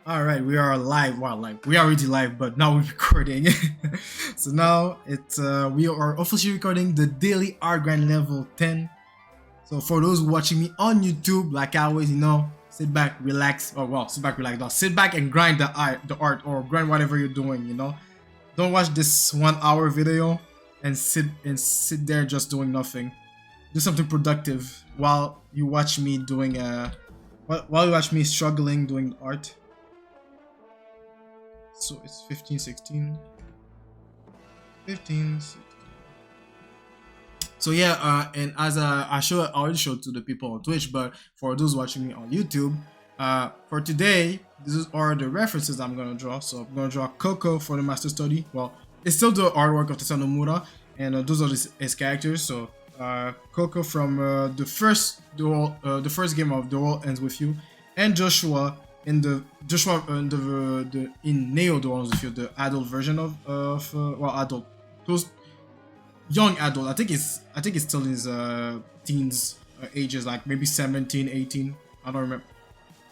All right, we are live. Well, like we are already live, but now we're recording. So now it's we are officially recording the daily art grind level 10. So for those watching me on YouTube, like I always, sit back, relax, or well, sit back, relax. No, sit back and grind the art, or grind whatever you're doing. Don't watch this 1 hour video and sit there just doing nothing. Do something productive while you watch me doing while you watch me struggling doing art. So it's 15, 16, 15, 16. So yeah, and as I already showed to the people on Twitch, but for those watching me on YouTube, for today, are the references I'm gonna draw. So I'm gonna draw Coco for the master study. Well, it's still the artwork of Tetsuya Nomura, and those are his characters. So Coco from the first game of The World Ends With You, and Joshua in Neo The World Ends With You, the adult version of adult, those young adult. I think it's still in his teens ages, like maybe 17, 18. I don't remember.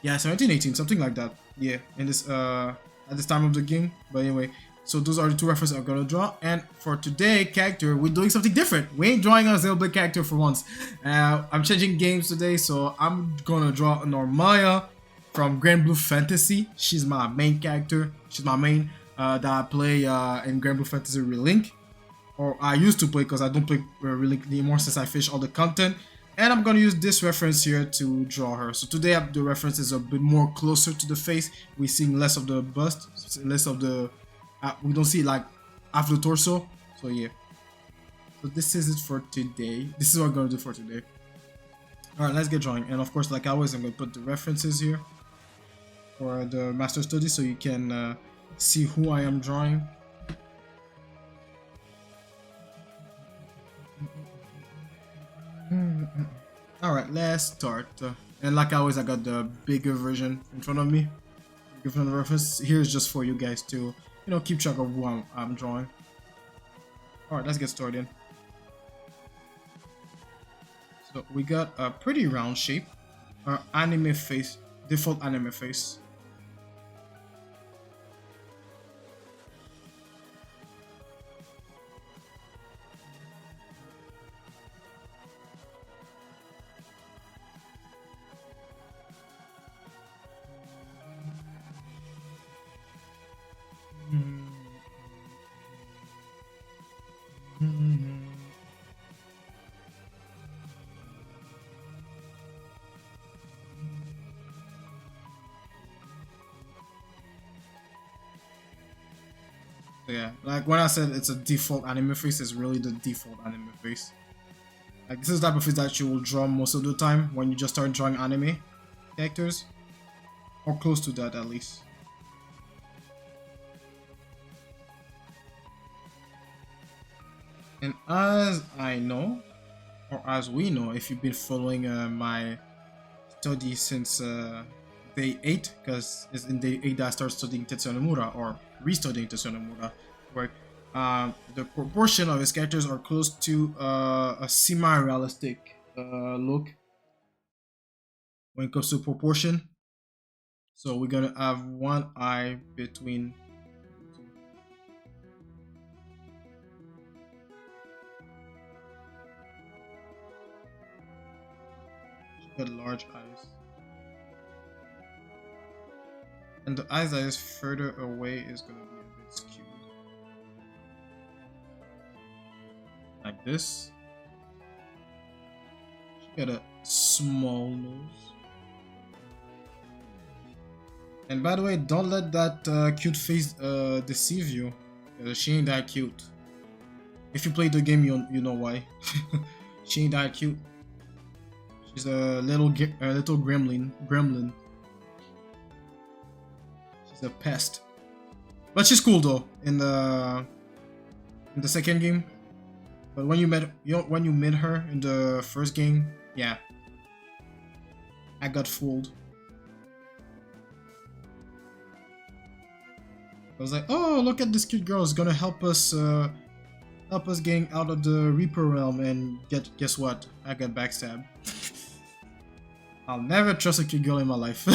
Yeah, 17, 18, something like that. Yeah, in this at this time of the game. But anyway, so those are the two references I'm gonna draw. And for today, character, we're doing something different. We ain't drawing a Xenoblade character for once. I'm changing games today, so I'm gonna draw Normaya from Grand Blue Fantasy. She's my main character. She's my main that I play in Grand Blue Fantasy Relink. Or I used to play, because I don't play Relink anymore since I finished all the content. And I'm gonna use this reference here to draw her. So today the reference is a bit more closer to the face. We're seeing less of the bust, less of the we don't see like half the torso. So yeah. So this is it for today. This is what I'm gonna do for today. Alright, let's get drawing. And of course, like always, I'm gonna put the references here for the master study so you can see who I am drawing. Alright, let's start. And like always, I got the bigger version in front of me. Bigger version of the reference. Here's just for you guys to, keep track of who I'm drawing. Alright, let's get started. So we got a pretty round shape. Our anime face, default anime face. So yeah, like when I said it's a default anime face, it's really the default anime face. Like this is the type of face that you will draw most of the time when you just start drawing anime characters, or close to that at least. And as I know, or as we know, if you've been following my study since day 8, because it's in day 8 that I started studying Tetsuya Nomura, or restudying Tetsuya Nomura work. The proportion of his characters are close to a semi-realistic look when it comes to proportion. So we're gonna have one eye between. Got large eyes, and the eyes that is further away is gonna be a bit skewed, like this. She got a small nose, and by the way, don't let that cute face deceive you. She ain't that cute. If you play the game, you know why. She ain't that cute. She's a little gremlin. She's a pest, but she's cool though in the second game. But when you met her in the first game, yeah, I got fooled. I was like, oh, look at this cute girl, is gonna help us getting out of the Reaper realm, and guess what? I got backstabbed. I'll never trust a cute girl in my life.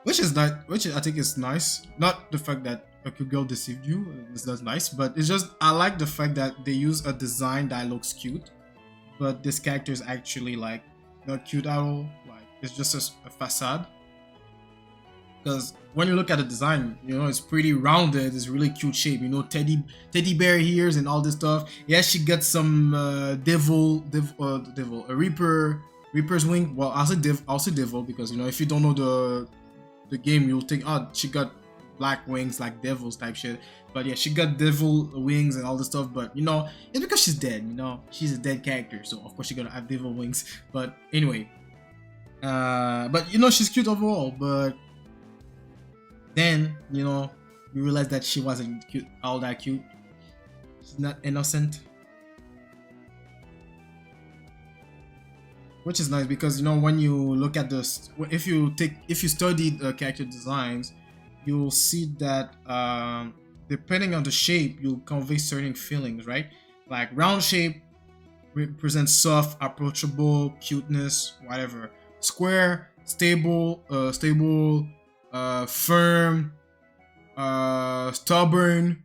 Which is not, which I think is nice. Not the fact that a cute girl deceived you, that's nice, but it's just I like the fact that they use a design that looks cute, but this character is actually like not cute at all. Like it's just a facade. Because when you look at the design, it's pretty rounded. It's really cute shape. Teddy bear ears and all this stuff. Yeah, she got some devil, a reaper's wing. Well, I'll say devil because if you don't know the game, you'll think, oh, she got black wings like devils type shit. But yeah, she got devil wings and all this stuff. But it's because she's dead. She's a dead character, so of course she's gonna have devil wings. But anyway, but she's cute overall. But then, you realize that she wasn't cute, all that cute. She's not innocent. Which is nice because, when you look at this, if you study the character designs, you'll see that depending on the shape, you'll convey certain feelings, right? Like round shape represents soft, approachable, cuteness, whatever. Square, stable, firm, stubborn,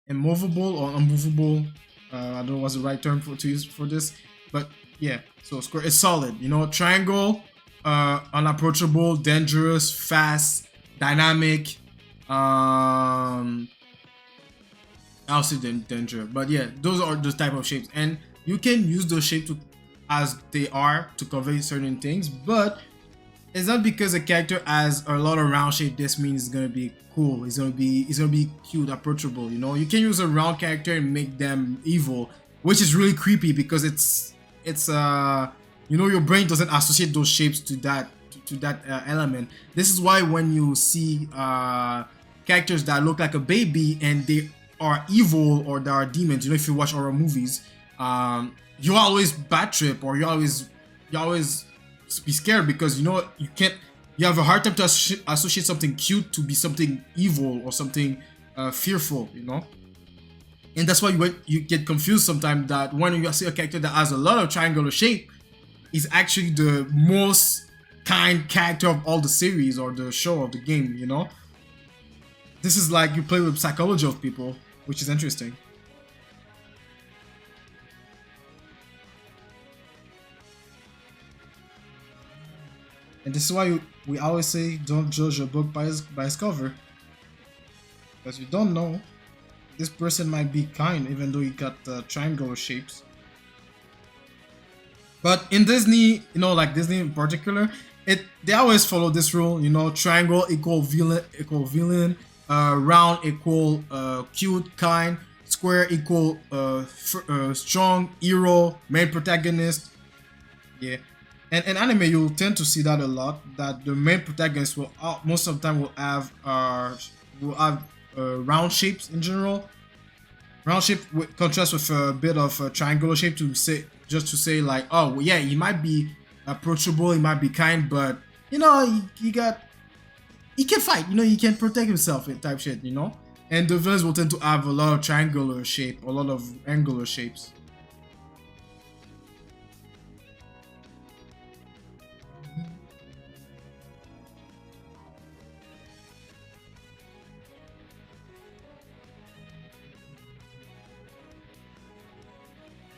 immovable or unmovable. I don't know what's the right term to use for this, but yeah. So square is solid. Triangle, unapproachable, dangerous, fast, dynamic. I'll say danger, but yeah, those are the type of shapes, and you can use those shapes as they are to convey certain things, but it's not because a character has a lot of round shape this means it's gonna be cool. It's gonna be cute, approachable. You can use a round character and make them evil, which is really creepy because it's your brain doesn't associate those shapes to that element. This is why when you see characters that look like a baby and they are evil or they are demons, if you watch horror movies, you always bad trip or you always be scared because you have a hard time to associate something cute to be something evil or something fearful, and that's why you get confused sometimes that when you see a character that has a lot of triangular shape is actually the most kind character of all the series or the show or the game. This is like you play with psychology of people, which is interesting. And this is why we always say don't judge a book by its cover. Because you don't know. This person might be kind even though he got triangular shapes. But in Disney, like Disney in particular, they always follow this rule, triangle equal villain, round equal cute, kind, square equal strong, hero, main protagonist. Yeah. And in anime, you'll tend to see that a lot. That the main protagonist will most of the time will have round shapes in general. Round shape contrast with a bit of a triangular shape to say like, oh well, yeah, he might be approachable, he might be kind, but he can fight. He can protect himself and type shit. And the villains will tend to have a lot of triangular shape, a lot of angular shapes.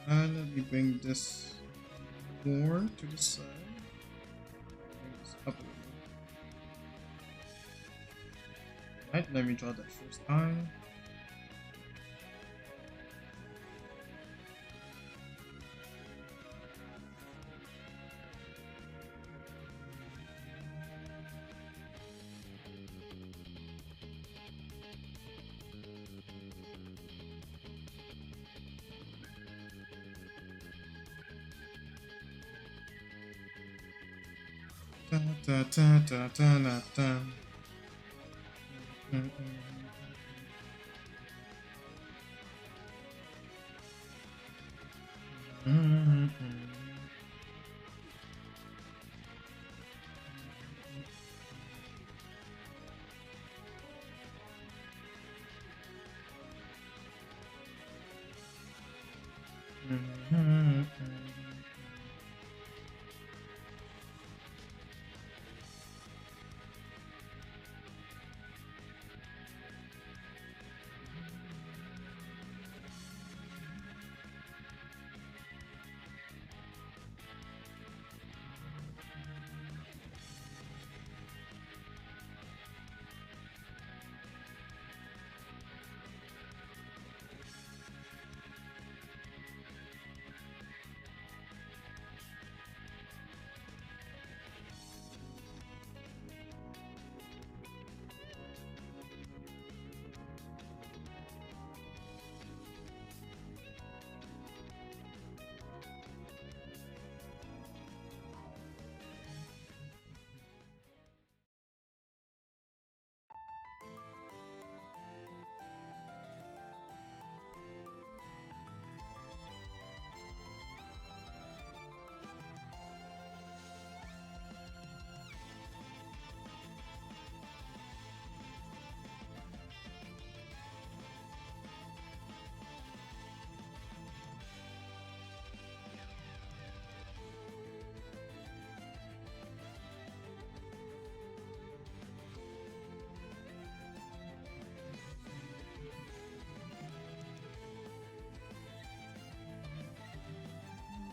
Let me bring this more to the side. Bring this up a little. Right, let me draw that first time. Da, da, da, da, da, da, da.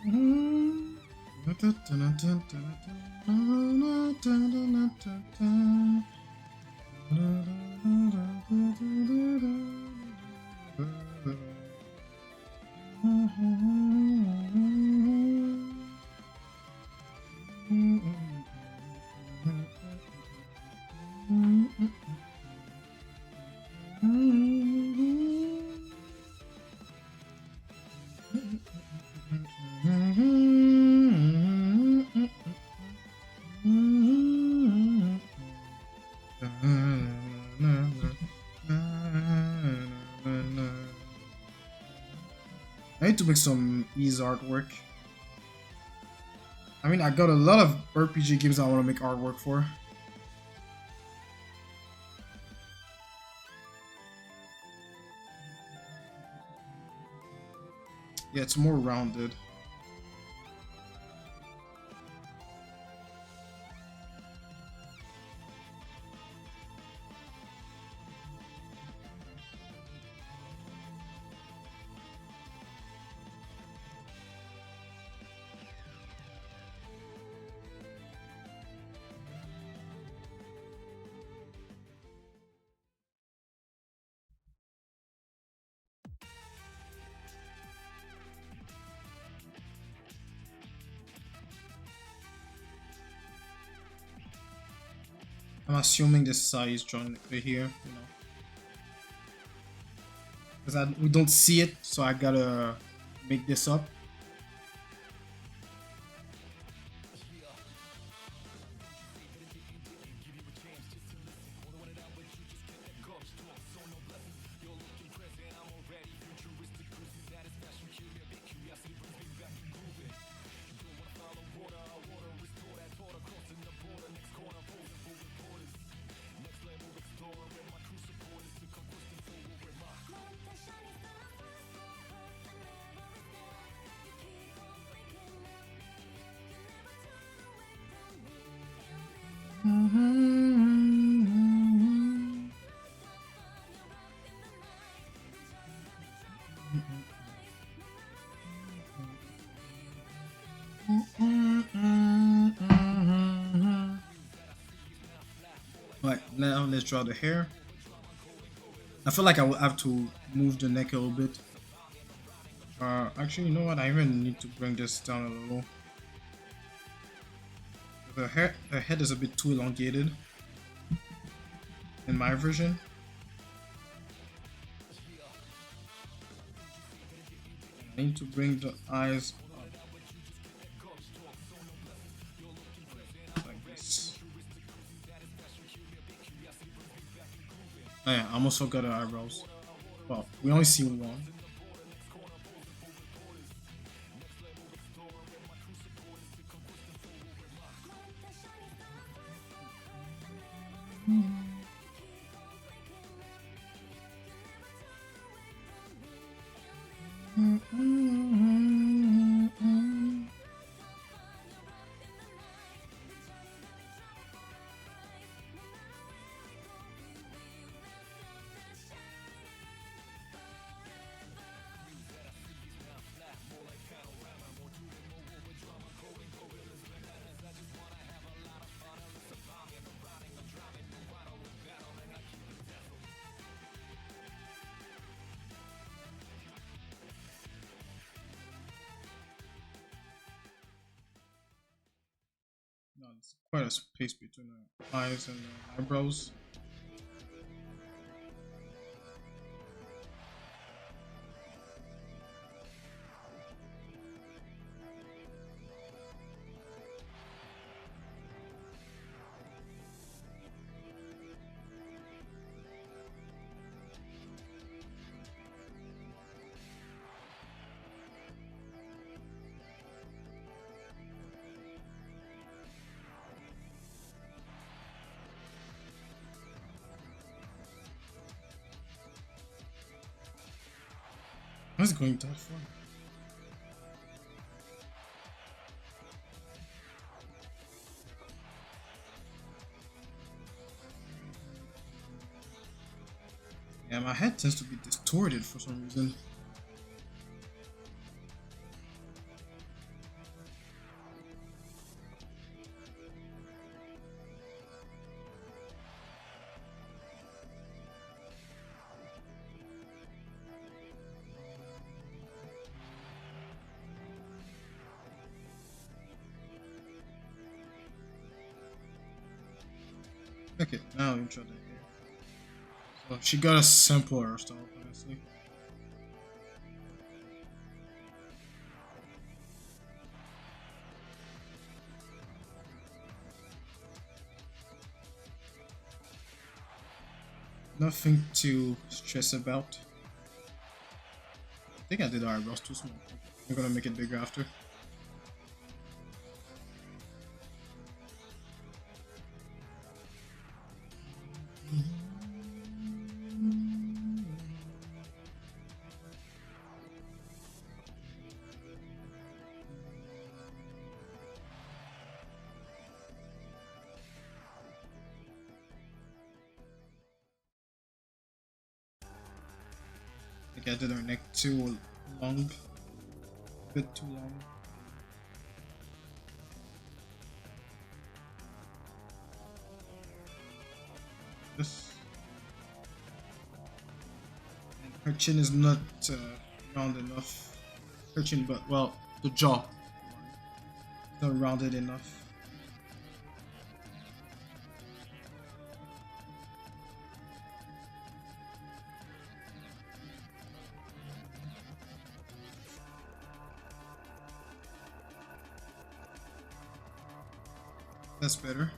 I need to make some ease artwork. I mean, I got a lot of RPG games I want to make artwork for. Yeah, it's more rounded. I'm assuming this size joint right here, you know, because we don't see it, so I gotta make this up. Right, now let's draw the hair. I feel like I will have to move the neck a little bit. Actually, you know what? I even need to bring this down a little. The head is a bit too elongated in my version. I need to bring the eyes up like this. Oh yeah, I almost forgot the eyebrows. Well, we only see one. No, it's quite a space between the eyes and the eyebrows. What's going that far? Yeah, my head tends to be distorted for some reason. Okay, now you draw the hair. So she got a simpler style, honestly. Nothing to stress about. I think I did the eyebrows too small. I'm gonna make it bigger after. I think I did her neck too long. A bit too long. This. And her chin is not round enough. Her chin, but well, the jaw. It's not rounded enough. That's better.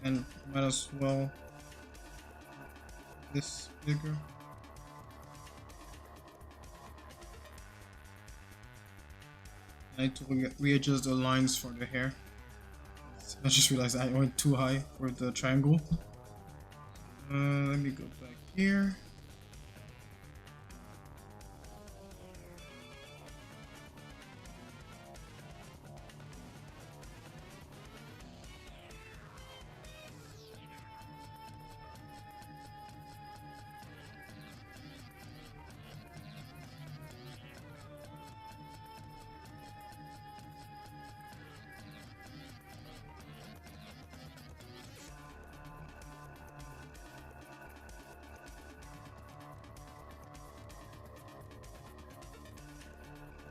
And might as well this bigger. I need to readjust the lines for the hair. I just realized I went too high for the triangle. Let me go back here.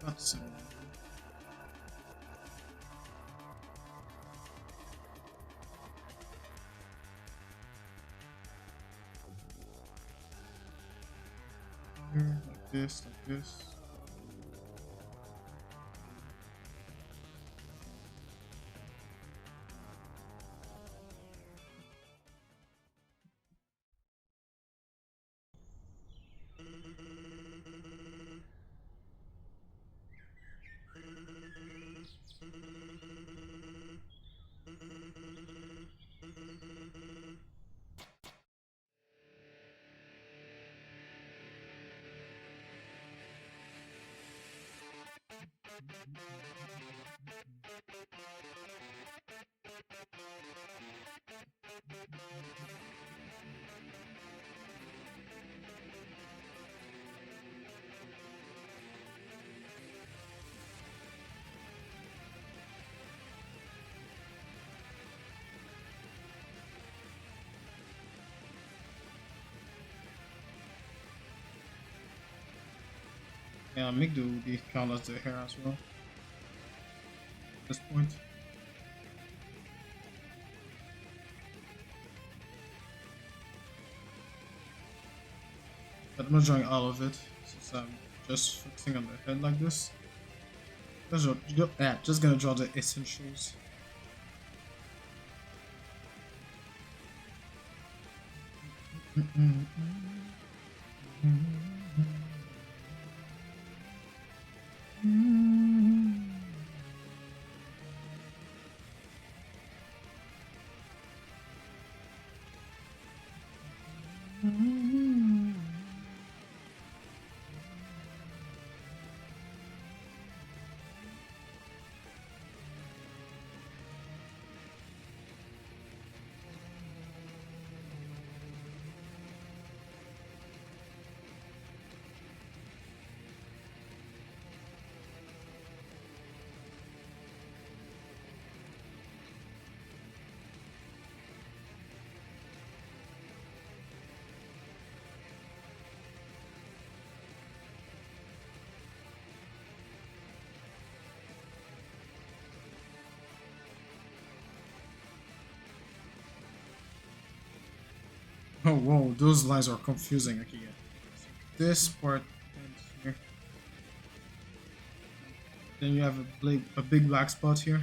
That's here, like this, like this. Yeah, make the count as the hair as well. At this point. But I'm not drawing all of it since I'm just focusing on the head like this. Just gonna draw the essentials. Oh, whoa, those lines are confusing. Okay, yeah. This part ends here. Then you have a big black spot here.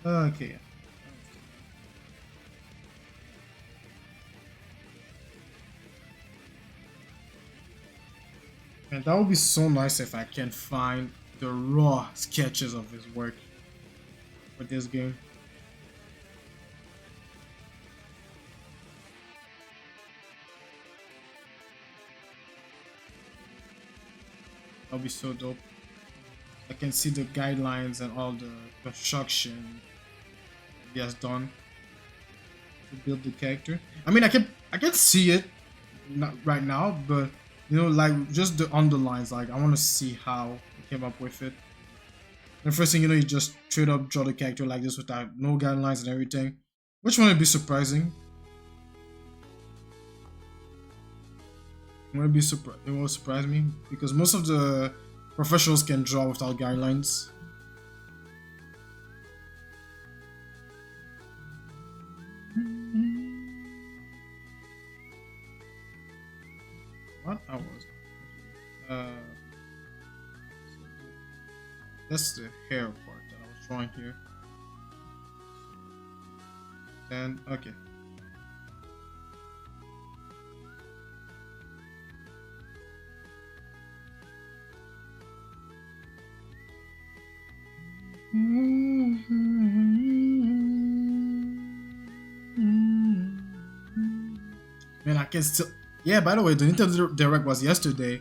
Okay, yeah. And that would be so nice if I can find the raw sketches of his work for this game. That would be so dope. I can see the guidelines and all the construction he has done to build the character. I mean, I can see it not right now, but you know, like just the underlines. Like I want to see how he came up with it. And the first thing you know, you just straight up draw the character like this without no guidelines and everything, which might be surprising. It might be surprise. It will surprise me because most of the professionals can draw without guidelines. What I was. Uh, that's the hair part that I was drawing here. And okay. Man, I can still. Yeah, by the way, the Nintendo Direct was yesterday.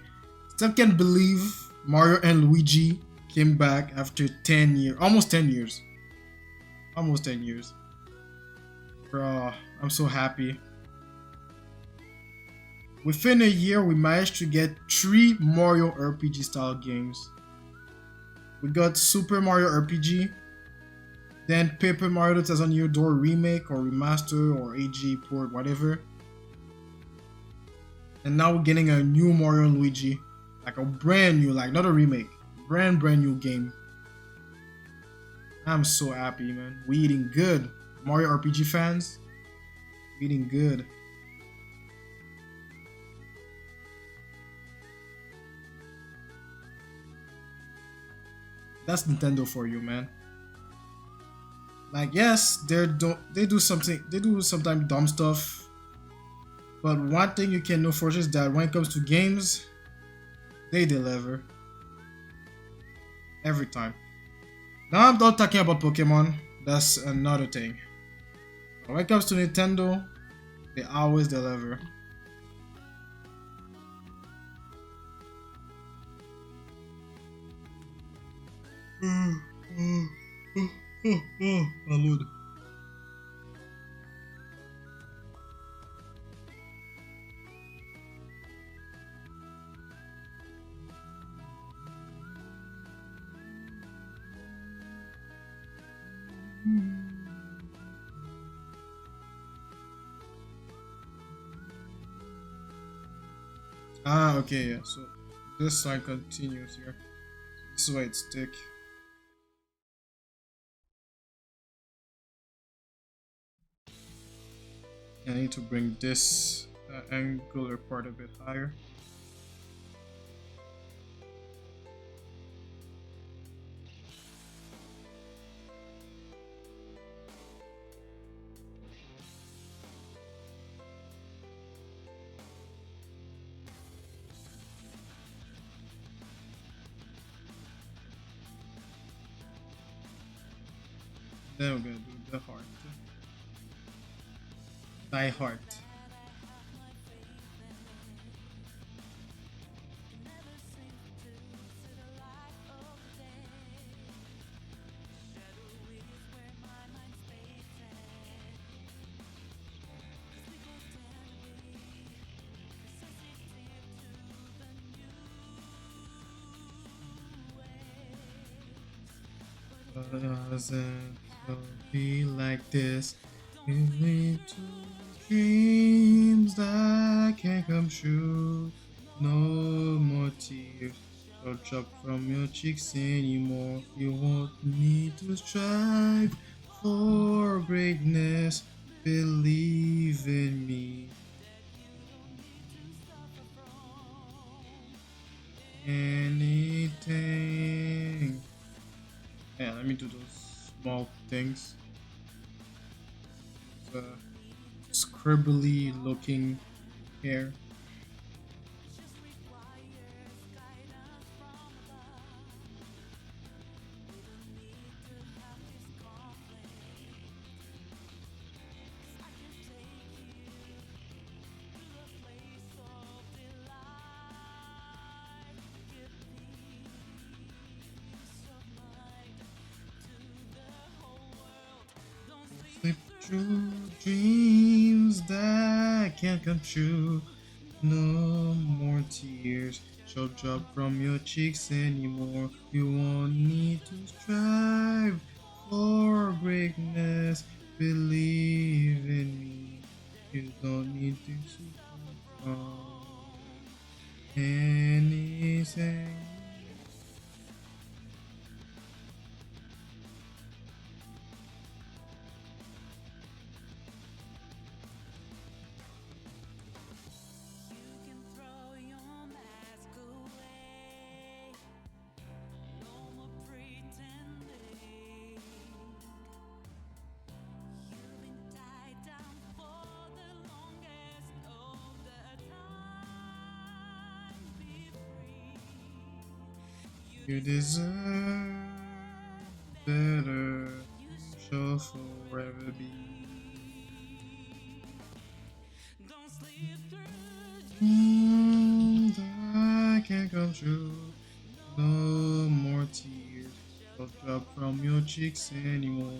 Still can't believe Mario and Luigi came back after 10 years. Almost 10 years. Almost 10 years. Bro, I'm so happy. Within a year, we managed to get 3 Mario RPG style games. We got Super Mario RPG, then Paper Mario The Thousand Year Door remake or remaster or AG port, whatever. And now we're getting a new Mario and Luigi, like a brand new, like not a remake, brand new game. I'm so happy, man. We eating good, Mario RPG fans. We eating good. That's Nintendo for you, man. Like yes, they do something, they do sometimes dumb stuff. But one thing you can know for sure is that when it comes to games, they deliver every time. Now I'm not talking about Pokemon. That's another thing. But when it comes to Nintendo, they always deliver. My lord. Ah, okay, yeah. So this line continues here. This is why it's thick. I need to bring this angular part a bit higher. Then we're gonna do the heart. Die heart. Doesn't be like this. You need to dreams that can come true. No more tears will drop from your cheeks anymore. You won't need to strive for greatness. Believe in things. It's a scribbly looking hair. Sleep through dreams that can't come true. No more tears shall drop from your cheeks anymore. You won't need to strive for greatness. Believe in me. You don't need to seek from anything. You deserve better. You shall forever be. That can't come true. No more tears will drop from your cheeks anymore.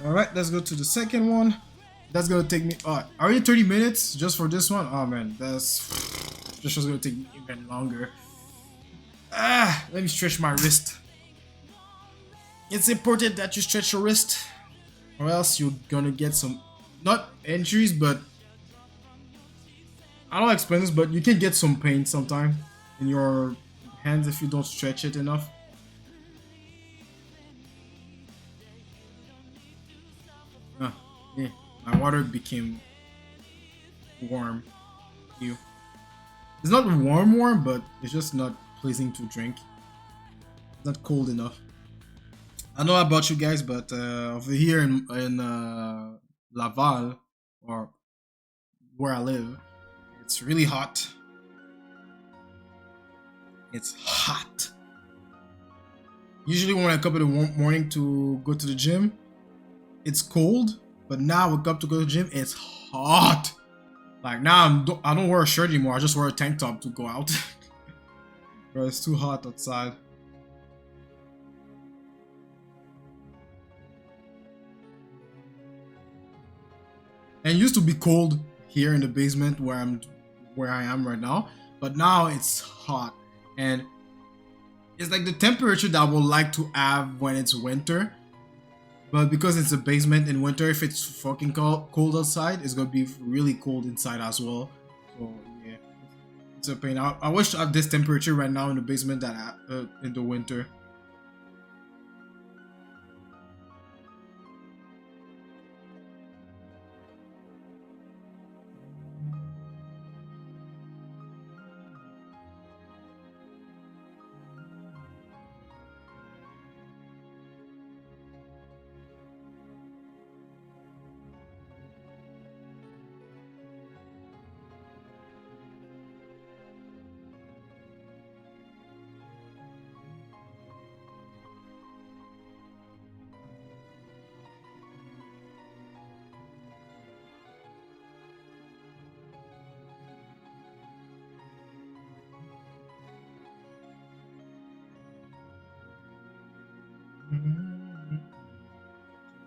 Alright, let's go to the second one. That's gonna take me already 30 minutes just for this one. Oh man, that's this was gonna take me even longer. Let me stretch my wrist. It's important that you stretch your wrist, or else you're gonna get some, not injuries, but I don't explain this, but you can get some pain sometime in your hands if you don't stretch it enough. Yeah, my water became warm. Ew. It's not warm, but it's just not pleasing to drink. It's not cold enough. I don't know about you guys, but over here in Laval, or where I live, it's really hot. It's hot. Usually when I wake up in the morning to go to the gym, it's cold. But now I wake up to go to the gym, it's hot. Like now I don't wear a shirt anymore. I just wear a tank top to go out. Bro, it's too hot outside. And it used to be cold here in the basement where I am right now, but now it's hot, and it's like the temperature that I would like to have when it's winter. But because it's a basement in winter, if it's fucking cold outside, it's gonna be really cold inside as well. So yeah, it's a pain. I wish to have this temperature right now in the basement that in the winter.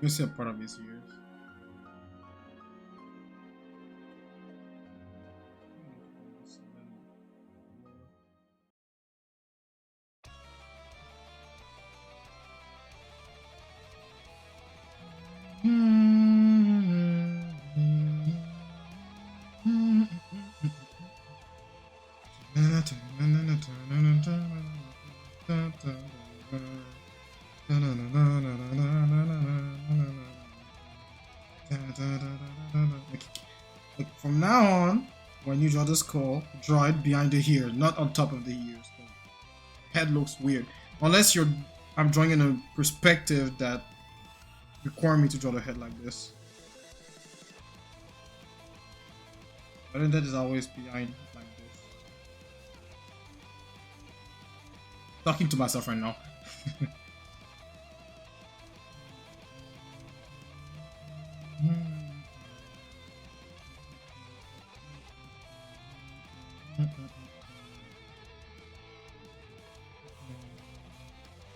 You see a part of his ears. Like from now on, when you draw the skull, draw it behind the ear, not on top of the ears. The head looks weird. Unless you're I'm drawing in a perspective that require me to draw the head like this. But then that is always behind like this. Talking to myself right now.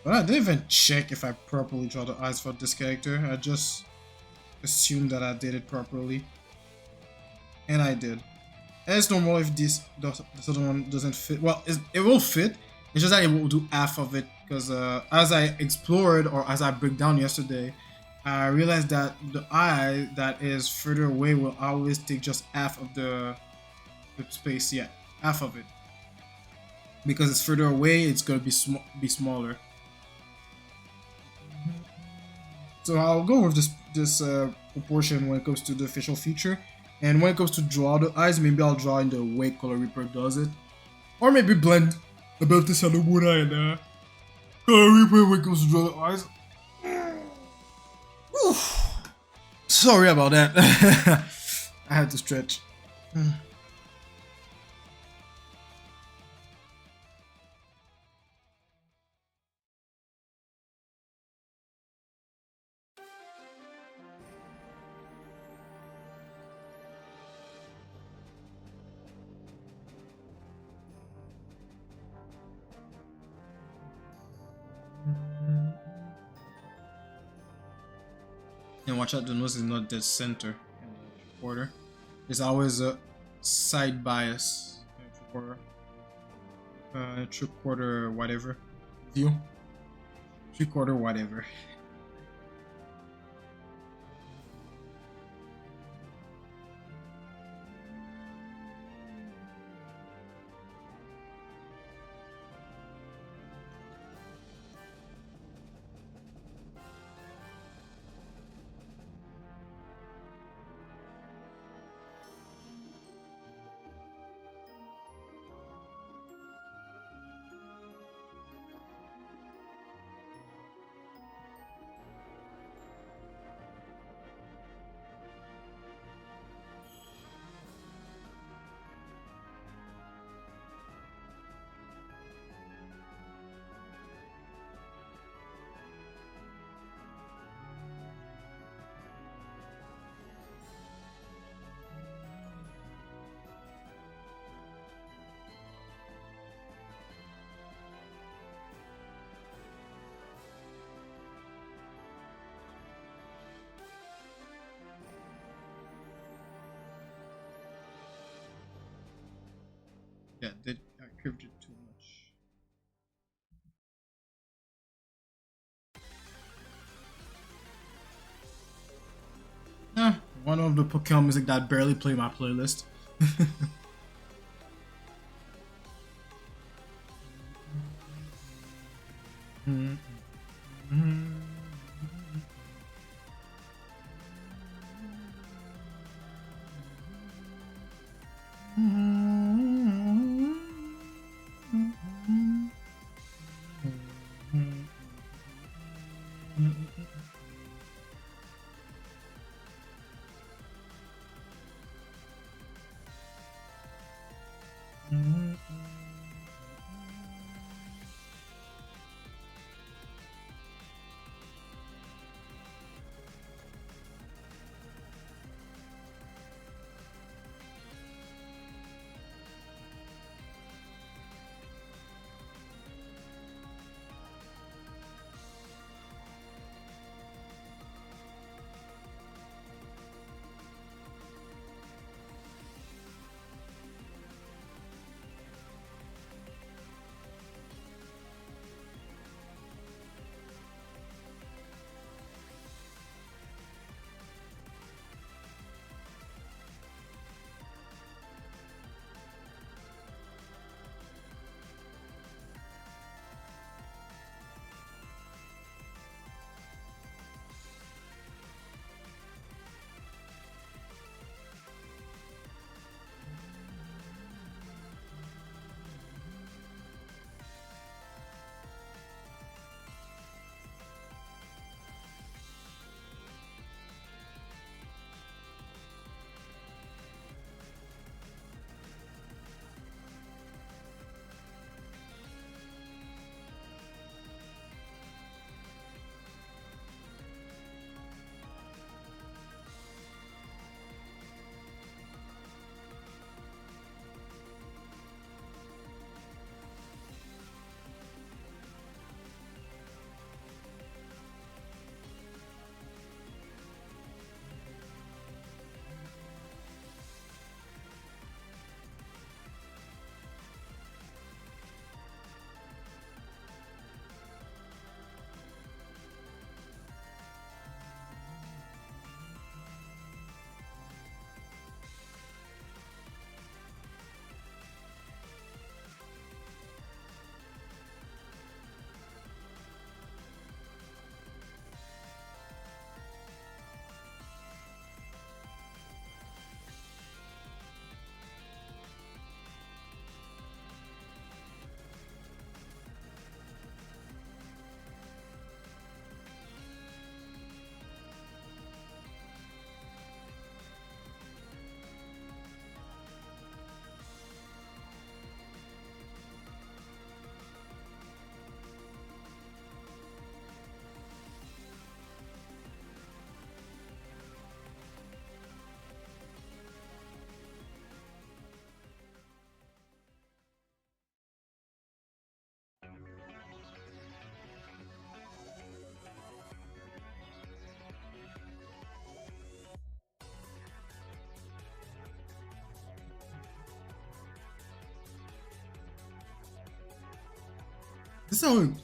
But I didn't even check if I properly draw the eyes for this character. I just assumed that I did it properly. And I did. And it's normal if this other one doesn't fit. Well, it will fit. It's just that it will do half of it. Because as I explored or as I break down yesterday, I realized that the eye that is further away will always take just half of the space. Yeah, half of it. Because it's further away, it's gonna be smaller. So I'll go with this proportion when it comes to the facial feature. And when it comes to draw the eyes, maybe I'll draw in the way Color Reaper does it. Or maybe blend a bit this Salomona and Color Reaper when it comes to draw the eyes. Oof. Sorry about that. I had to stretch. And watch out, the nose is not dead center in the quarter. There's always a side bias for three-quarter whatever view. Three-quarter whatever. Yeah, I curved it too much. One of the Pokemon music that barely play my playlist.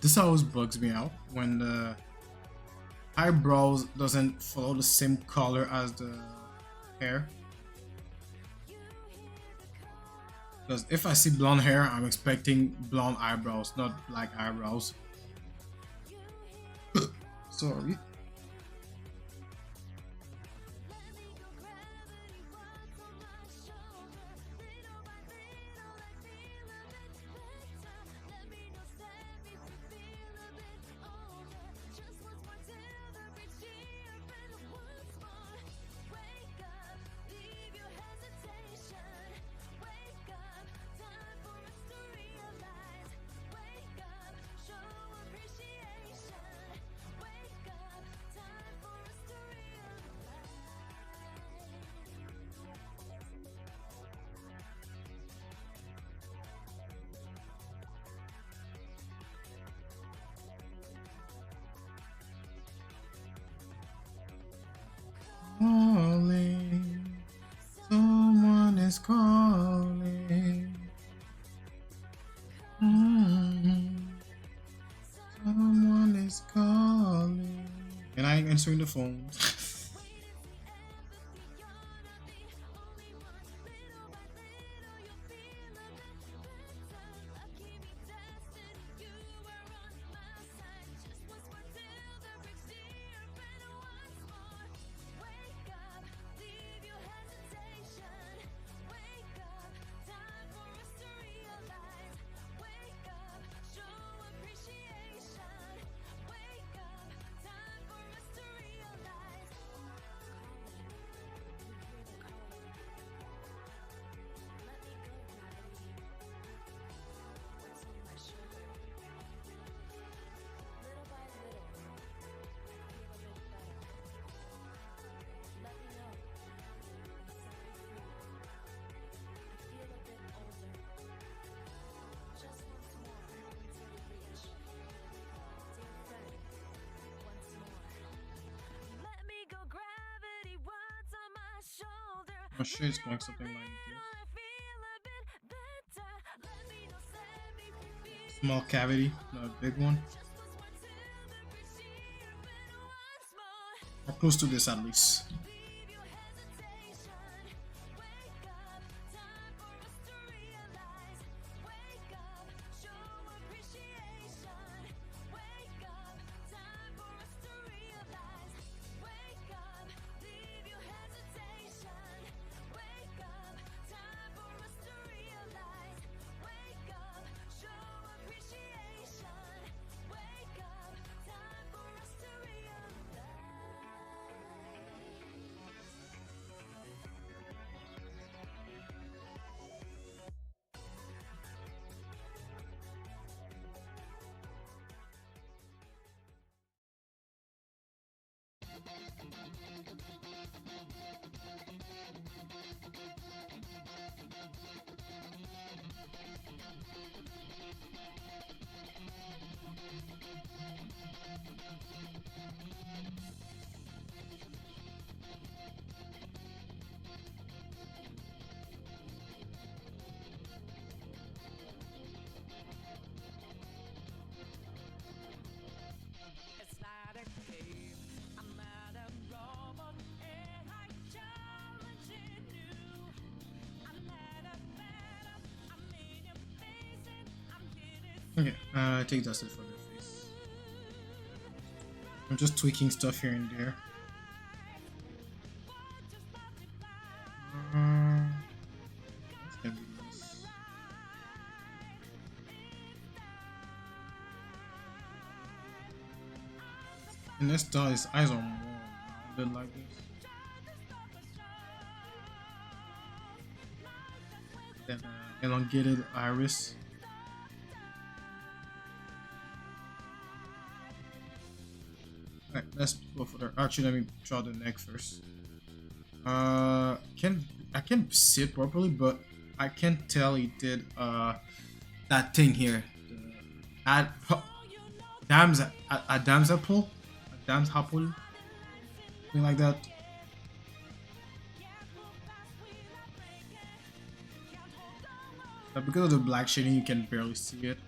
this always bugs me out when the eyebrows doesn't follow the same color as the hair. Because if I see blonde hair, I'm expecting blonde eyebrows, not black eyebrows. Sorry. Calling, someone is calling. Someone is calling. And I ain't answering the phone. I'm sure it's going something like this. Small cavity, not a big one. Or close to this at least. Okay, I think that's it for the face. I'm just tweaking stuff here and there. That's gonna be nice. And this dot, his eyes are more rounded like this. Then elongated iris. Alright, let's go for the. Actually, let me draw the neck first. Can I can see it properly, but I can't tell he did that thing here. The Adam's apple, something like that. But because of the black shading, you can barely see it.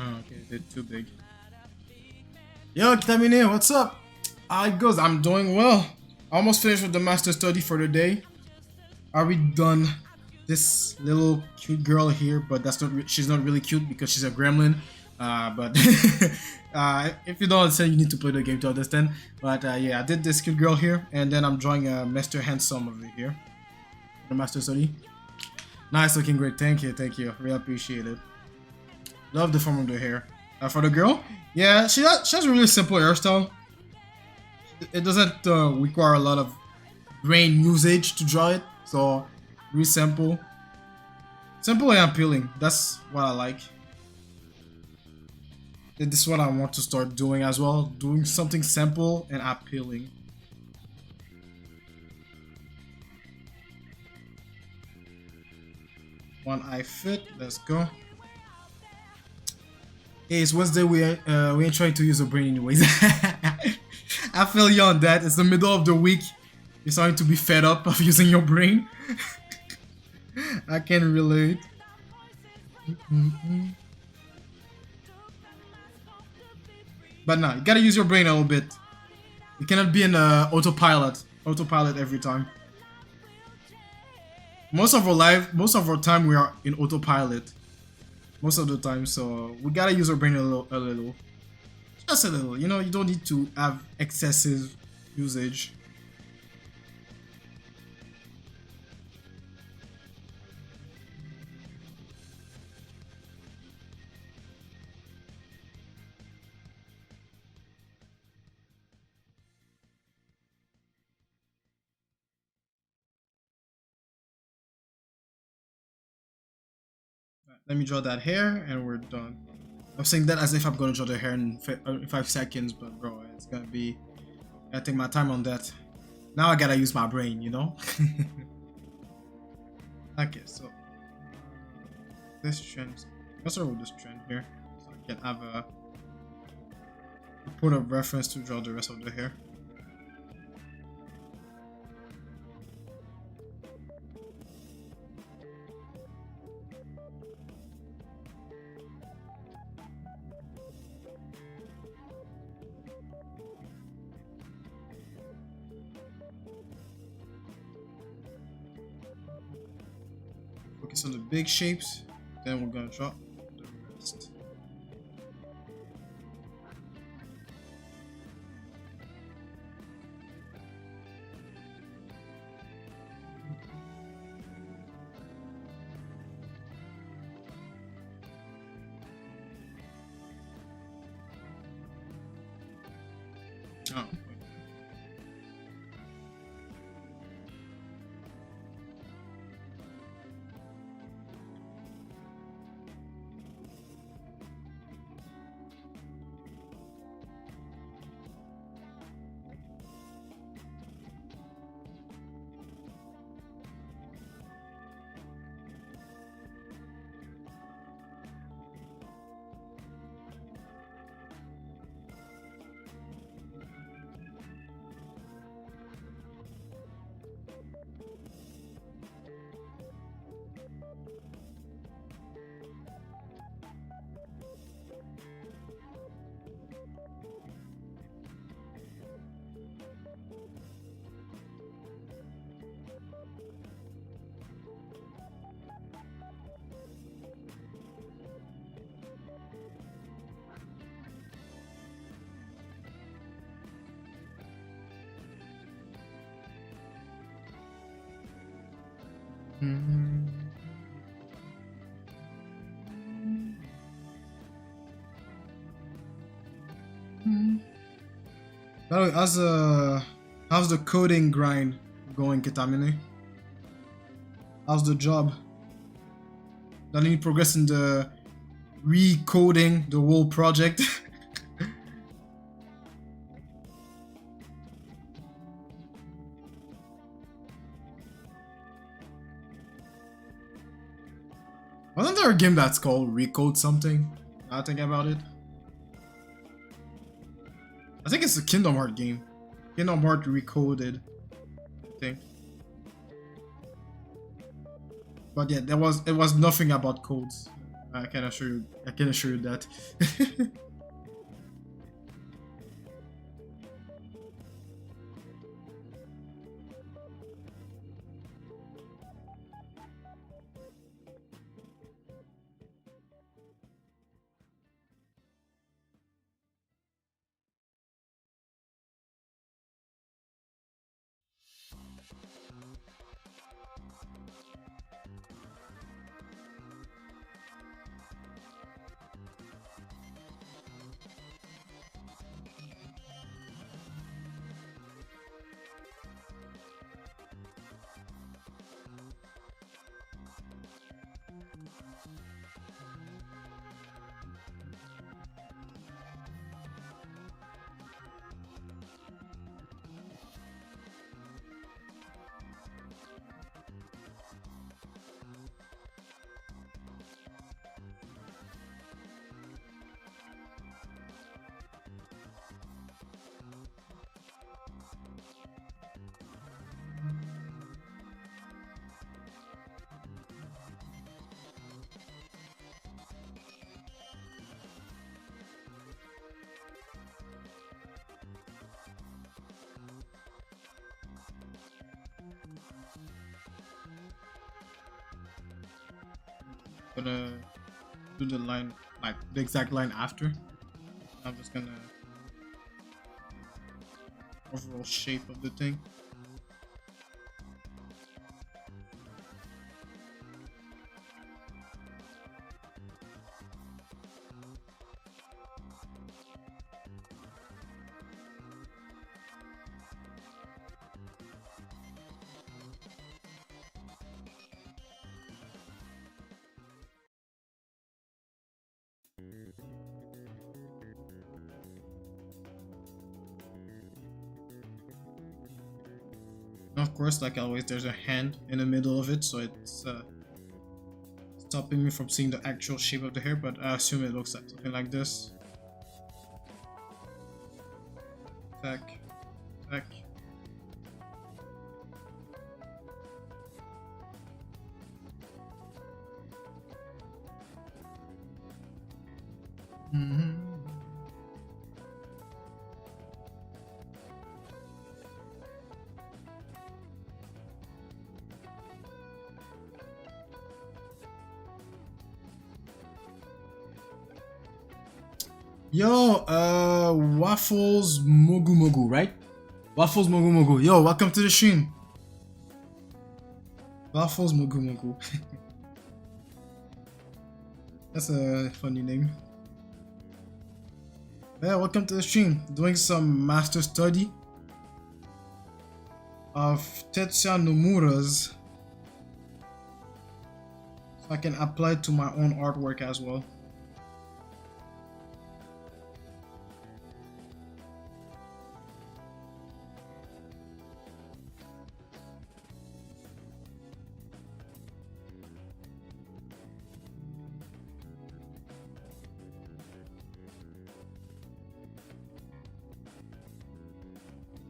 Oh, okay, they're too big. Yo, Kitamine, what's up? How it goes? I'm doing well. Almost finished with the master study for the day. Are we done? This little cute girl here, but that's not. She's not really cute because she's a gremlin. But if you don't understand, you need to play the game to understand. But yeah, I did this cute girl here, and then I'm drawing a Mr. Handsome over here. The master study. Nice looking, great. Thank you, thank you. Really appreciate it. Love the form of the hair. For the girl, yeah, she has a really simple hairstyle. It doesn't require a lot of brain usage to draw it, so really simple. Simple and appealing. That's what I like. This is what I want to start doing as well. Doing something simple and appealing. One eye fit. Let's go. Hey, it's Wednesday. We ain't trying to use a brain anyways. I feel you on that. It's the middle of the week. You're starting to be fed up of using your brain. I can relate. But no, you gotta use your brain a little bit. You cannot be in autopilot every time. Most of our time we are in autopilot. Most of the time, so we gotta use our brain a little. Just a little, you know, you don't need to have excessive usage. Let me draw that hair and we're done. I'm saying that as if I'm gonna draw the hair in 5 seconds, but bro, it's gonna be... I gotta take my time on that. Now I gotta use my brain, you know? Okay, so... this trend... Let's start with this trend here. So I can have a point of reference to draw the rest of the hair. Focus on the big shapes, then we're gonna draw the rest. Oh. By the way, how's the coding grind going, Kitamine? How's the job? Done any progress in the recoding the whole project? Wasn't there a game that's called Recode something? Now I think about it. I think it's a Kingdom Heart game. Kingdom Heart Recoded, I think. But yeah, it was nothing about codes. I can assure you. I can assure you that. Gonna do the line, like the exact line after. I'm just gonna overall shape of the thing. Of course, like always, there's a hand in the middle of it, so it's stopping me from seeing the actual shape of the hair, but I assume it looks like something like this. Tack, tack. Yo, Waffles Mogu Mogu, right? Waffles Mogu Mogu. Yo, welcome to the stream. Waffles Mogu Mogu. That's a funny name. Yeah, welcome to the stream. Doing some master study of Tetsuya Nomura's, so I can apply it to my own artwork as well.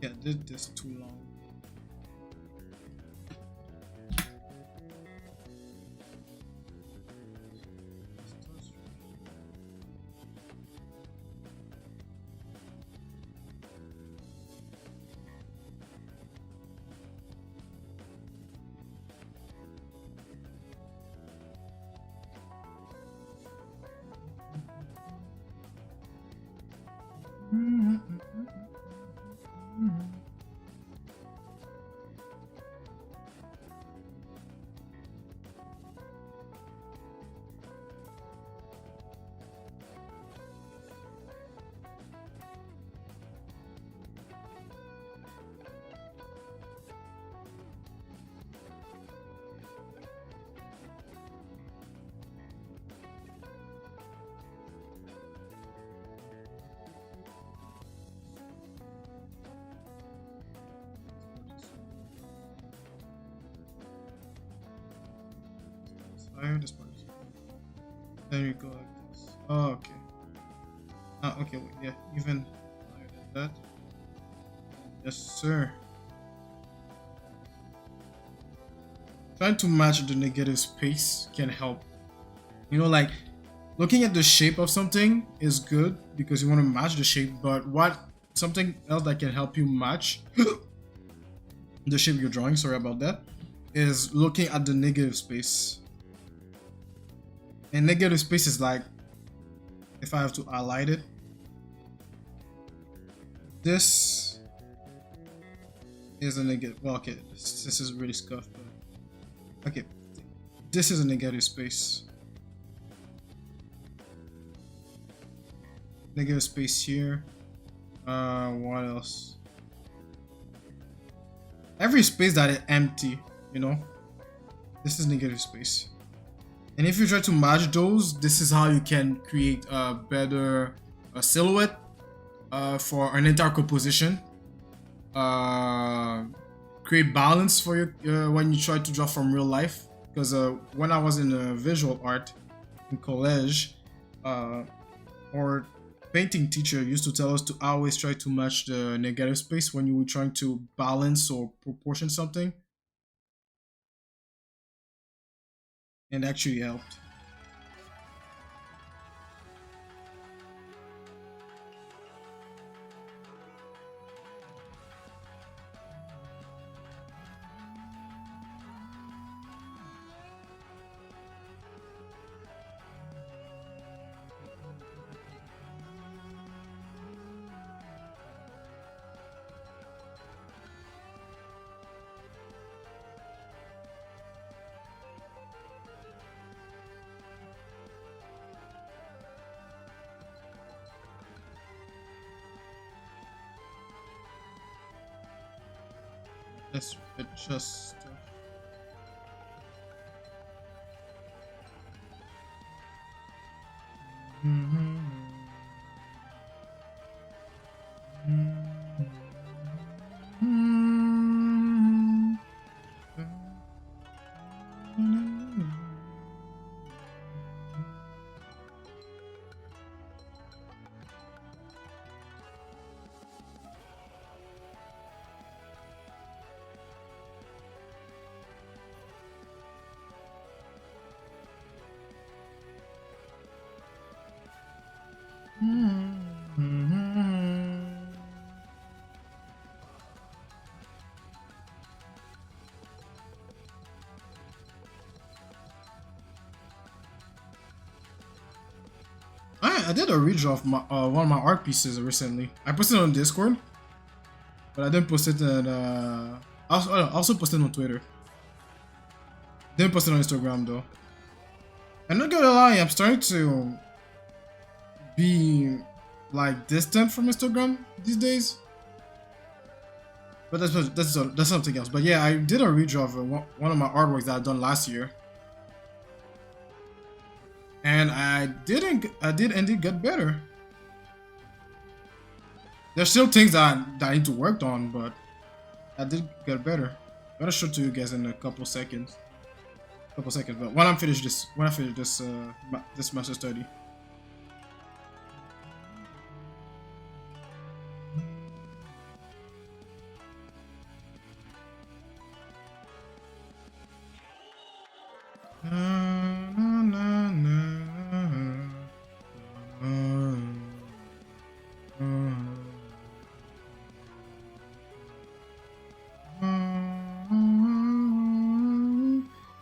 Yeah, this is too long. This part. There you go, like this. Oh, okay. Ah, okay, wait, yeah, even higher than that. Yes, sir. Trying to match the negative space can help. You know, like looking at the shape of something is good because you want to match the shape, but what something else that can help you match the shape you're drawing, sorry about that, is looking at the negative space. And negative space is like, if I have to highlight it, this is a negative. Well, okay, this is really scuffed, but okay, this is a negative space. Negative space here. What else? Every space that is empty, you know, this is negative space. And if you try to match those, this is how you can create a better silhouette for an entire composition. Create balance for you when you try to draw from real life. Because when I was in visual art in college, our painting teacher used to tell us to always try to match the negative space when you were trying to balance or proportion something. And actually helped. Let's adjust. I did a redraw of my one of my art pieces recently. I posted it on Discord, but I didn't post it on. I also posted it on Twitter. Didn't post it on Instagram though. I'm not gonna lie, I'm starting to be like distant from Instagram these days. But that's something else. But yeah, I did a redraw of one of my artworks that I done last year. And I did indeed get better. There's still things that I need to work on, but I did get better. I'm gonna show it to you guys in a couple seconds. But when I finish this this master study.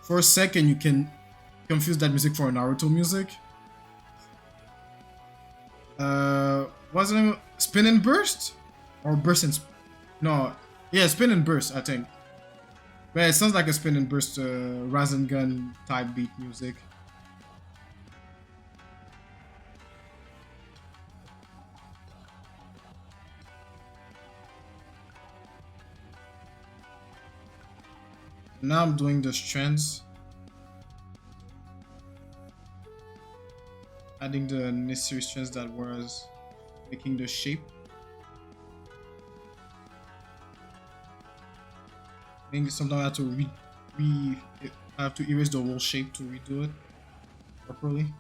For a second, you can confuse that music for Naruto music. What's the name? Spin and Burst? Or Burst and... No. Yeah, Spin and Burst, I think. But it sounds like a Spin and Burst Rasengan type beat music. Now I'm doing the strands. Adding the necessary strands that was making the shape. I think sometimes I have to I have to erase the whole shape to redo it properly.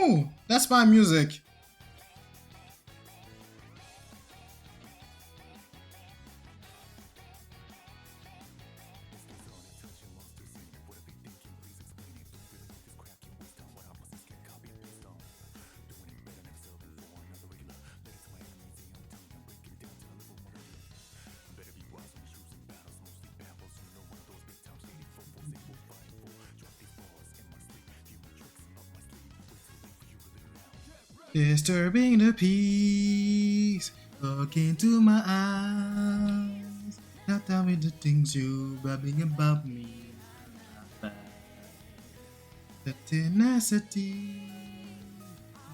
Oh, that's my music. Disturbing the peace, look into my eyes. Now tell me the things you babbling about me. The tenacity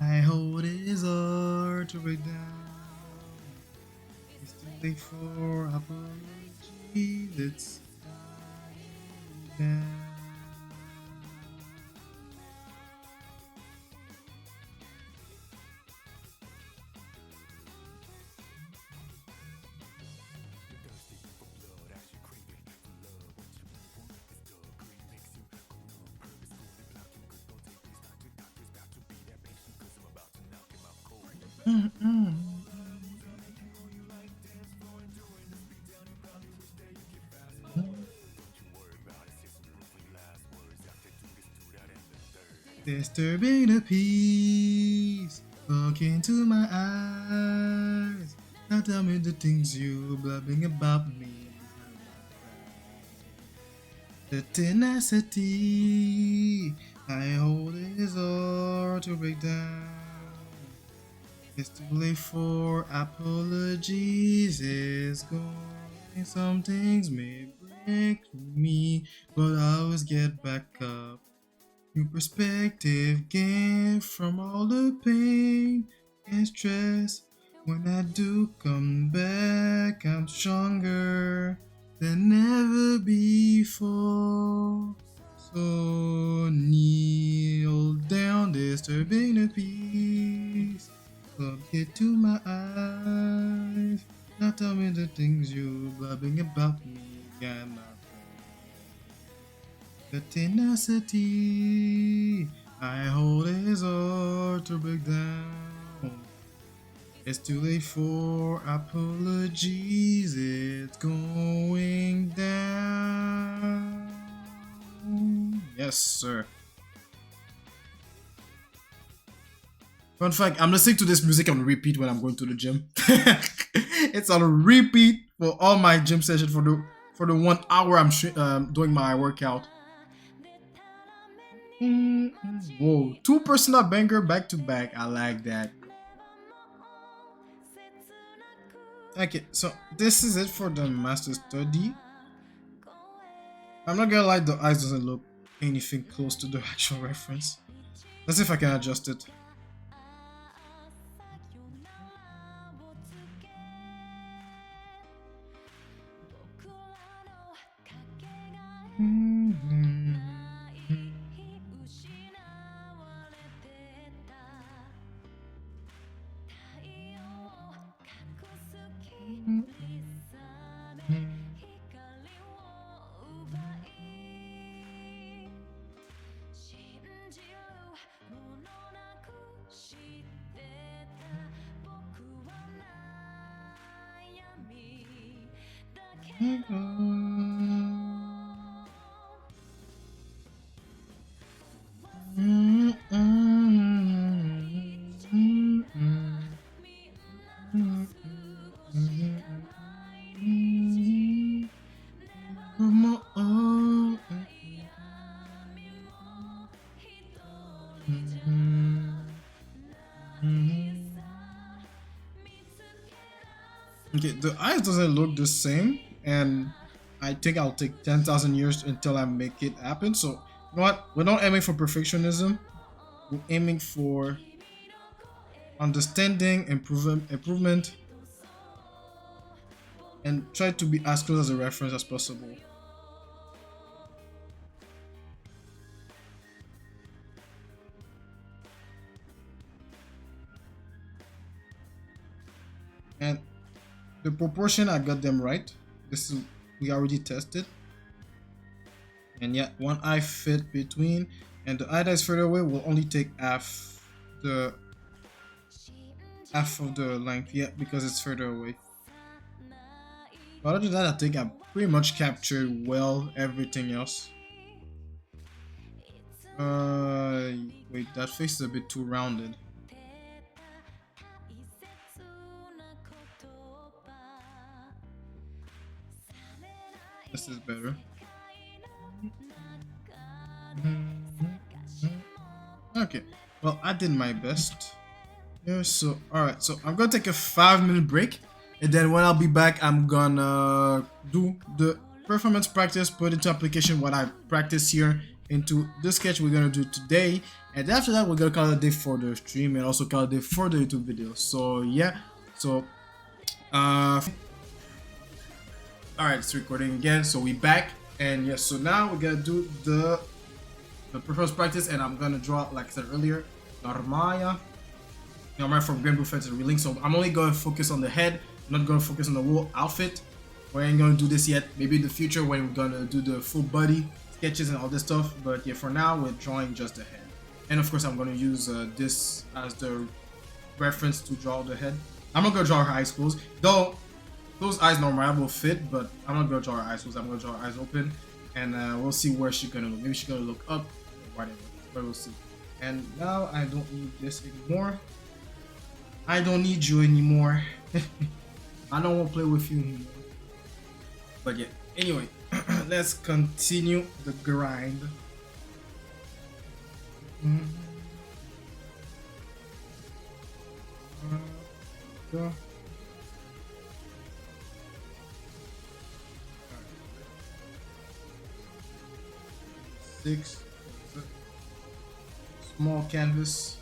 I hold is hard to break down. It's too late for apologies. It's down. Disturbing the peace, look into my eyes. Now tell me the things you blabbing about me. The tenacity I hold is hard to break down. It's too late for apologies. It's gone. Some things may break me, but I always get back up. New perspective gained from all the pain and stress. When I do come back, I'm stronger than ever before. So kneel down, disturbing the peace. Look into my eyes. Now tell me the things you're blabbing about me. Yeah, my the tenacity I hold is hard to break down. It's too late for apologies. It's going down. Yes, sir. Fun fact, I'm listening to this music on repeat when I'm going to the gym. It's on repeat for all my gym sessions for the 1 hour I'm doing my workout. Whoa, 2 personal banger back to back. I like that. Okay, so this is it for the master study. I'm not gonna lie, the eyes doesn't look anything close to the actual reference. Let's see if I can adjust it. Okay, the eyes doesn't look the same, and I think I'll take 10,000 years until I make it happen. So, you know what? We're not aiming for perfectionism. We're aiming for understanding, improvement, and try to be as close as a reference as possible. And the proportion, I got them right. This is, we already tested. And yeah, one eye fit between, and the eye that is further away will only take half the half of the length yet because it's further away. But other than that, I think I pretty much captured well everything else. Wait, that face is a bit too rounded. This is better. Okay, well, I did my best. Yeah, so, alright, so I'm gonna take a 5-minute break. And then when I'll be back, I'm gonna do the performance practice, put into application what I practiced here into the sketch we're gonna do today. And after that, we're gonna call it a day for the stream and also call it a day for the YouTube video. So, yeah, so, alright, it's recording again. So, we back. And yes, so now we're gonna do the performance practice, and I'm gonna draw, like I said earlier, Narmaya from Grand Blue Fence and Relink. So I'm only gonna focus on the head, I'm not gonna focus on the whole outfit. We ain't gonna do this yet. Maybe in the future when we're gonna do the full body sketches and all this stuff. But yeah, for now we're drawing just the head. And of course I'm gonna use this as the reference to draw the head. I'm not gonna draw her eyes closed, though those eyes normally will fit, but I'm not gonna draw her eyes closed. I'm gonna draw her eyes open, and we'll see where she's gonna look. Maybe she's gonna look up, whatever, but we'll see. And now I don't need this anymore. I don't need you anymore. I don't want to play with you anymore. But yeah, anyway, let's continue the grind. Go. 6 small canvas.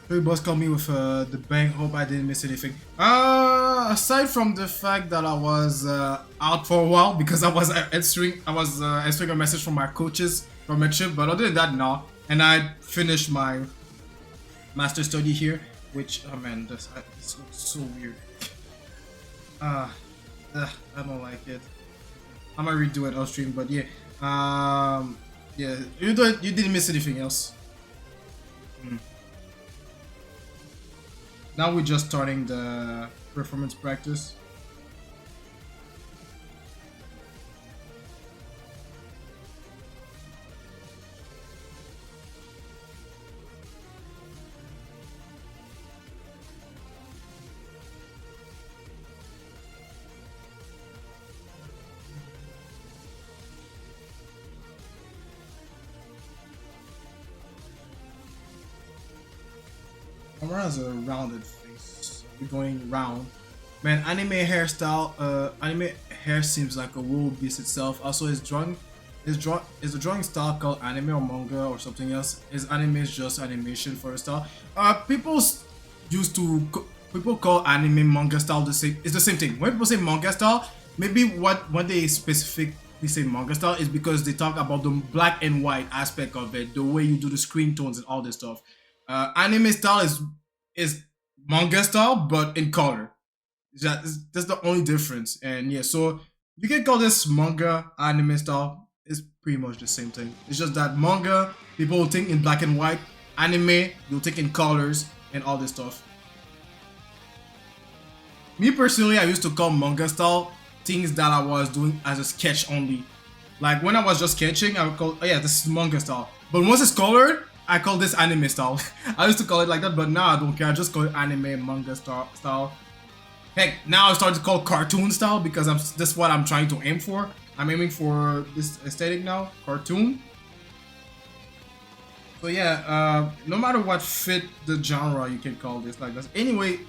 Hey boss called me with the bang. Hope I didn't miss anything. Aside from the fact that I was out for a while because I was answering a message from my coaches from my trip, but other than that, no. And I finished my master study here, which oh man, this looks so weird. I don't like it. I might redo it off stream, but yeah. Yeah, you didn't miss anything else. Now we're just starting the performance practice. Camera has a rounded face. We're going round. Man, anime hair seems like a wool beast itself. Also, is the drawing style called anime or manga or something else? Is anime just animation for a style? People call anime manga style the same. It's the same thing. When people say manga style, maybe when they specifically say manga style is because they talk about the black and white aspect of it, the way you do the screen tones and all this stuff. Anime style is manga style, but in color. That's the only difference. And yeah, so you can call this manga anime style. It's pretty much the same thing. It's just that manga people will think in black and white. Anime you'll think in colors and all this stuff. Me personally, I used to call manga style things that I was doing as a sketch only. Like when I was just sketching, I would call, oh yeah, this is manga style. But once it's colored, I call this anime style. I used to call it like that, but now I don't care. I just call it anime manga style. Heck, now I started to call cartoon style because that's what I'm trying to aim for. I'm aiming for this aesthetic now, cartoon. So yeah, no matter what fit the genre, you can call this like this. Anyway,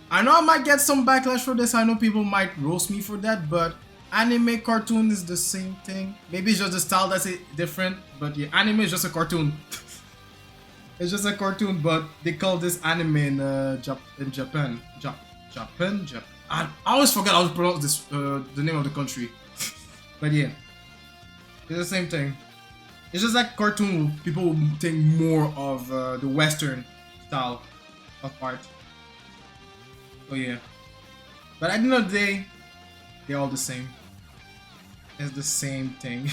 I know I might get some backlash for this. I know people might roast me for that, but anime cartoon is the same thing. Maybe it's just the style that's different, but yeah, anime is just a cartoon. It's just a cartoon, but they call this anime in in Japan. Japan. I always forget how to pronounce this the name of the country. But yeah, it's the same thing. It's just like cartoon. People will think more of the Western style of art. So yeah, but at the end of the day, they're all the same. It's the same thing.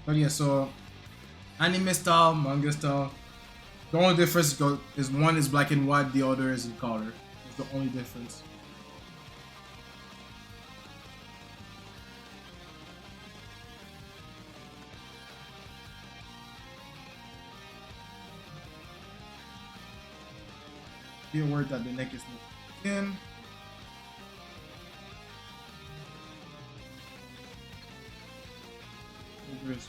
But yeah, so anime style, manga style. The only difference is one is black and white, the other is in color. It's the only difference. Be aware that the neck is not thin. Shoulders.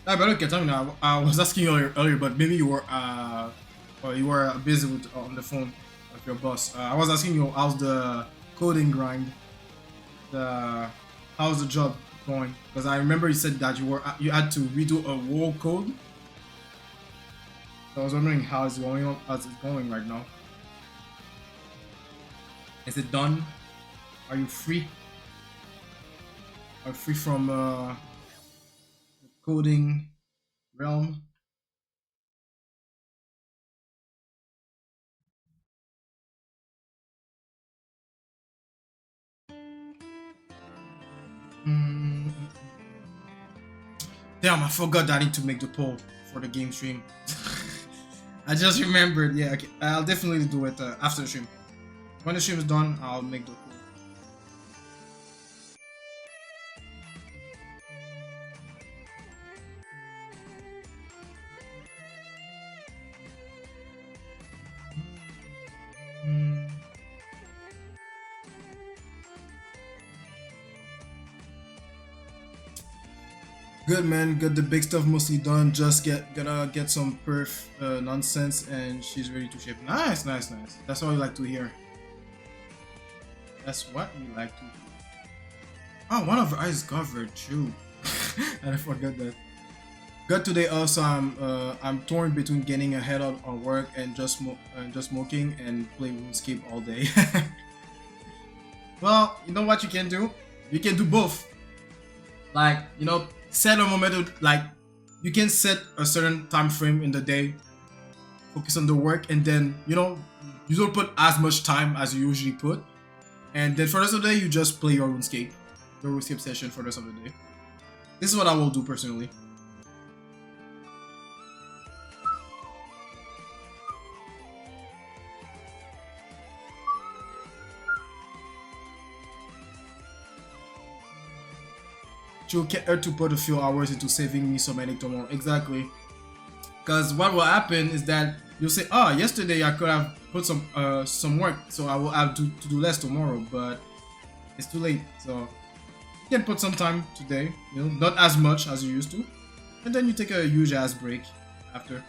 Ah, but okay, tell me now. I was asking you earlier, but maybe you were or you were busy with on the phone with your boss. I was asking you how's the coding grind, the how's the job going? Because I remember you said that you had to redo a whole code. So I was wondering how it's going on, how's it going right now? Is it done? Are you free? Are you free from the coding realm? Mm. Damn, I forgot that I need to make the poll for the game stream. I just remembered. Yeah, okay. I'll definitely do it after the stream. When the stream is done, I'll make the poll. Mm. Good man, got the big stuff mostly done. Just gonna get some perf nonsense, and she's ready to ship. Nice, nice, nice. That's what we like to hear. That's what we like to hear. Oh, one of her eyes covered too. And I forgot that. Good today. Also, I'm torn between getting ahead on work and just smoking and play RuneScape all day. Well, you know what you can do? You can do both. Like, set a moment, like you can set a certain time frame in the day, focus on the work, and then you don't put as much time as you usually put, and then for the rest of the day you just play your RuneScape session for the rest of the day. This is what I will do personally. To get her to put a few hours into saving me some money tomorrow. Exactly. Because what will happen is that you'll say, "Oh, yesterday I could have put some work, so I will have to do less tomorrow." But it's too late. So you can put some time today. Not as much as you used to, and then you take a huge ass break after.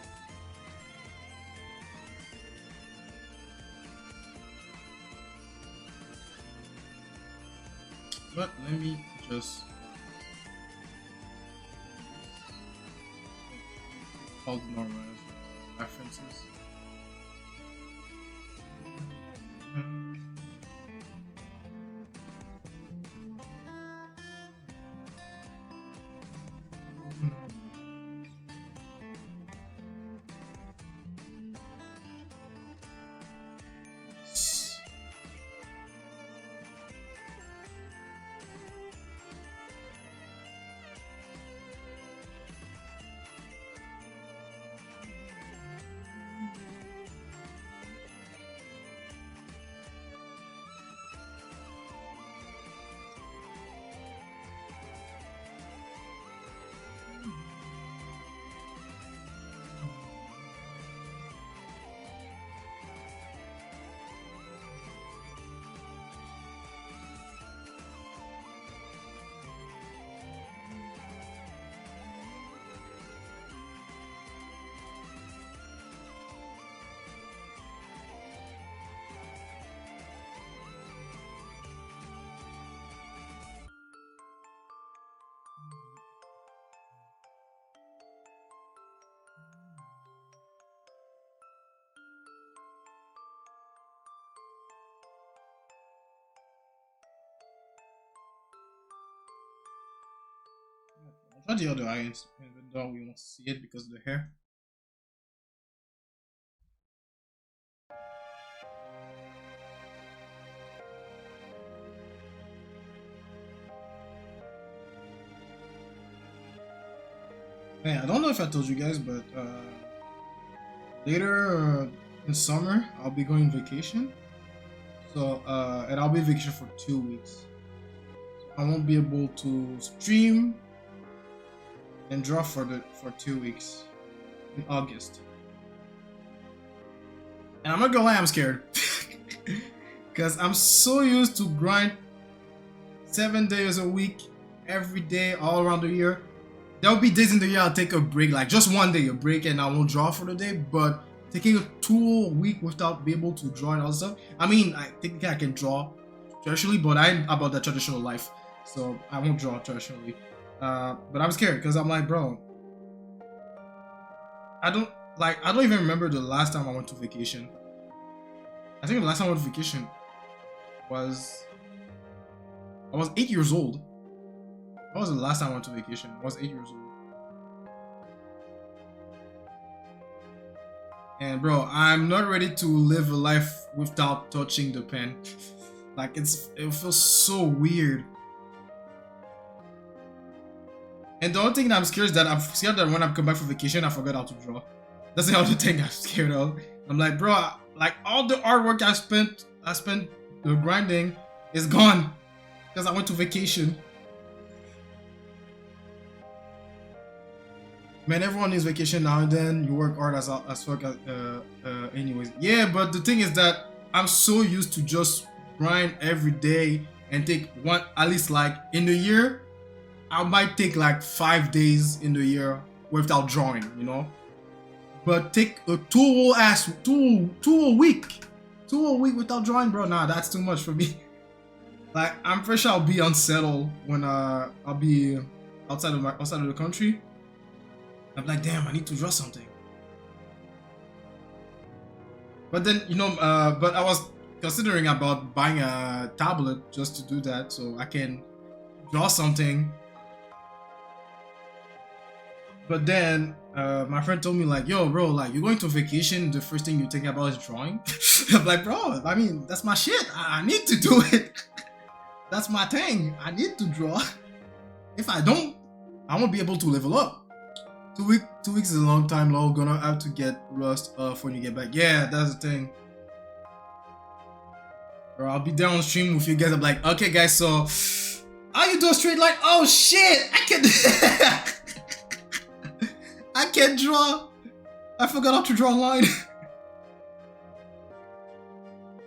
But let me just all the normal references. Not the other eye, even though we won't see it because of the hair. Man, I don't know if I told you guys, but later in summer I'll be going vacation. So and I'll be vacation for 2 weeks. I won't be able to stream and draw for 2 weeks in August. And I'm not gonna lie, I'm scared. Because I'm so used to grind 7 days a week, every day, all around the year. There'll be days in the year I'll take a break, like just one day a break, and I won't draw for the day. But taking a 2 week without being able to draw and all that stuff. I mean, technically I can draw traditionally, but I ain't about that traditional life, so I won't draw traditionally. But I'm scared because I'm like, bro, I don't even remember the last time I went to vacation. I think the last time I went to vacation was I was 8 years old. That was the last time I went to vacation. I was 8 years old. And bro, I'm not ready to live a life without touching the pen. Like it feels so weird. And the only thing that I'm scared is that I'm scared that when I come back from vacation, I forgot how to draw. That's the only thing I'm scared of. I'm like, bro, like all the artwork I spent the grinding is gone because I went to vacation. Man, everyone needs vacation now and then. You work hard as fuck anyways. Yeah, but the thing is that I'm so used to just grind every day and take one, at least like in the year, I might take like 5 days in the year without drawing, you know. But take a two a week without drawing, bro. Nah, that's too much for me. Like I'm pretty sure I'll be unsettled when I'll be outside of the country. I'm like, damn, I need to draw something. But then, you know, but I was considering about buying a tablet just to do that, so I can draw something. But then, my friend told me like, yo, bro, like you're going to vacation, the first thing you think about is drawing. I'm like, bro, I mean, that's my shit. I need to do it. That's my thing. I need to draw. If I don't, I won't be able to level up. 2 weeks is a long time, lol. Gonna have to get rust off when you get back. Yeah, that's the thing. Bro, I'll be there on stream with you guys. I'm like, okay, guys, so how you do a straight line? Oh shit, I can I can't draw. I forgot how to draw a line.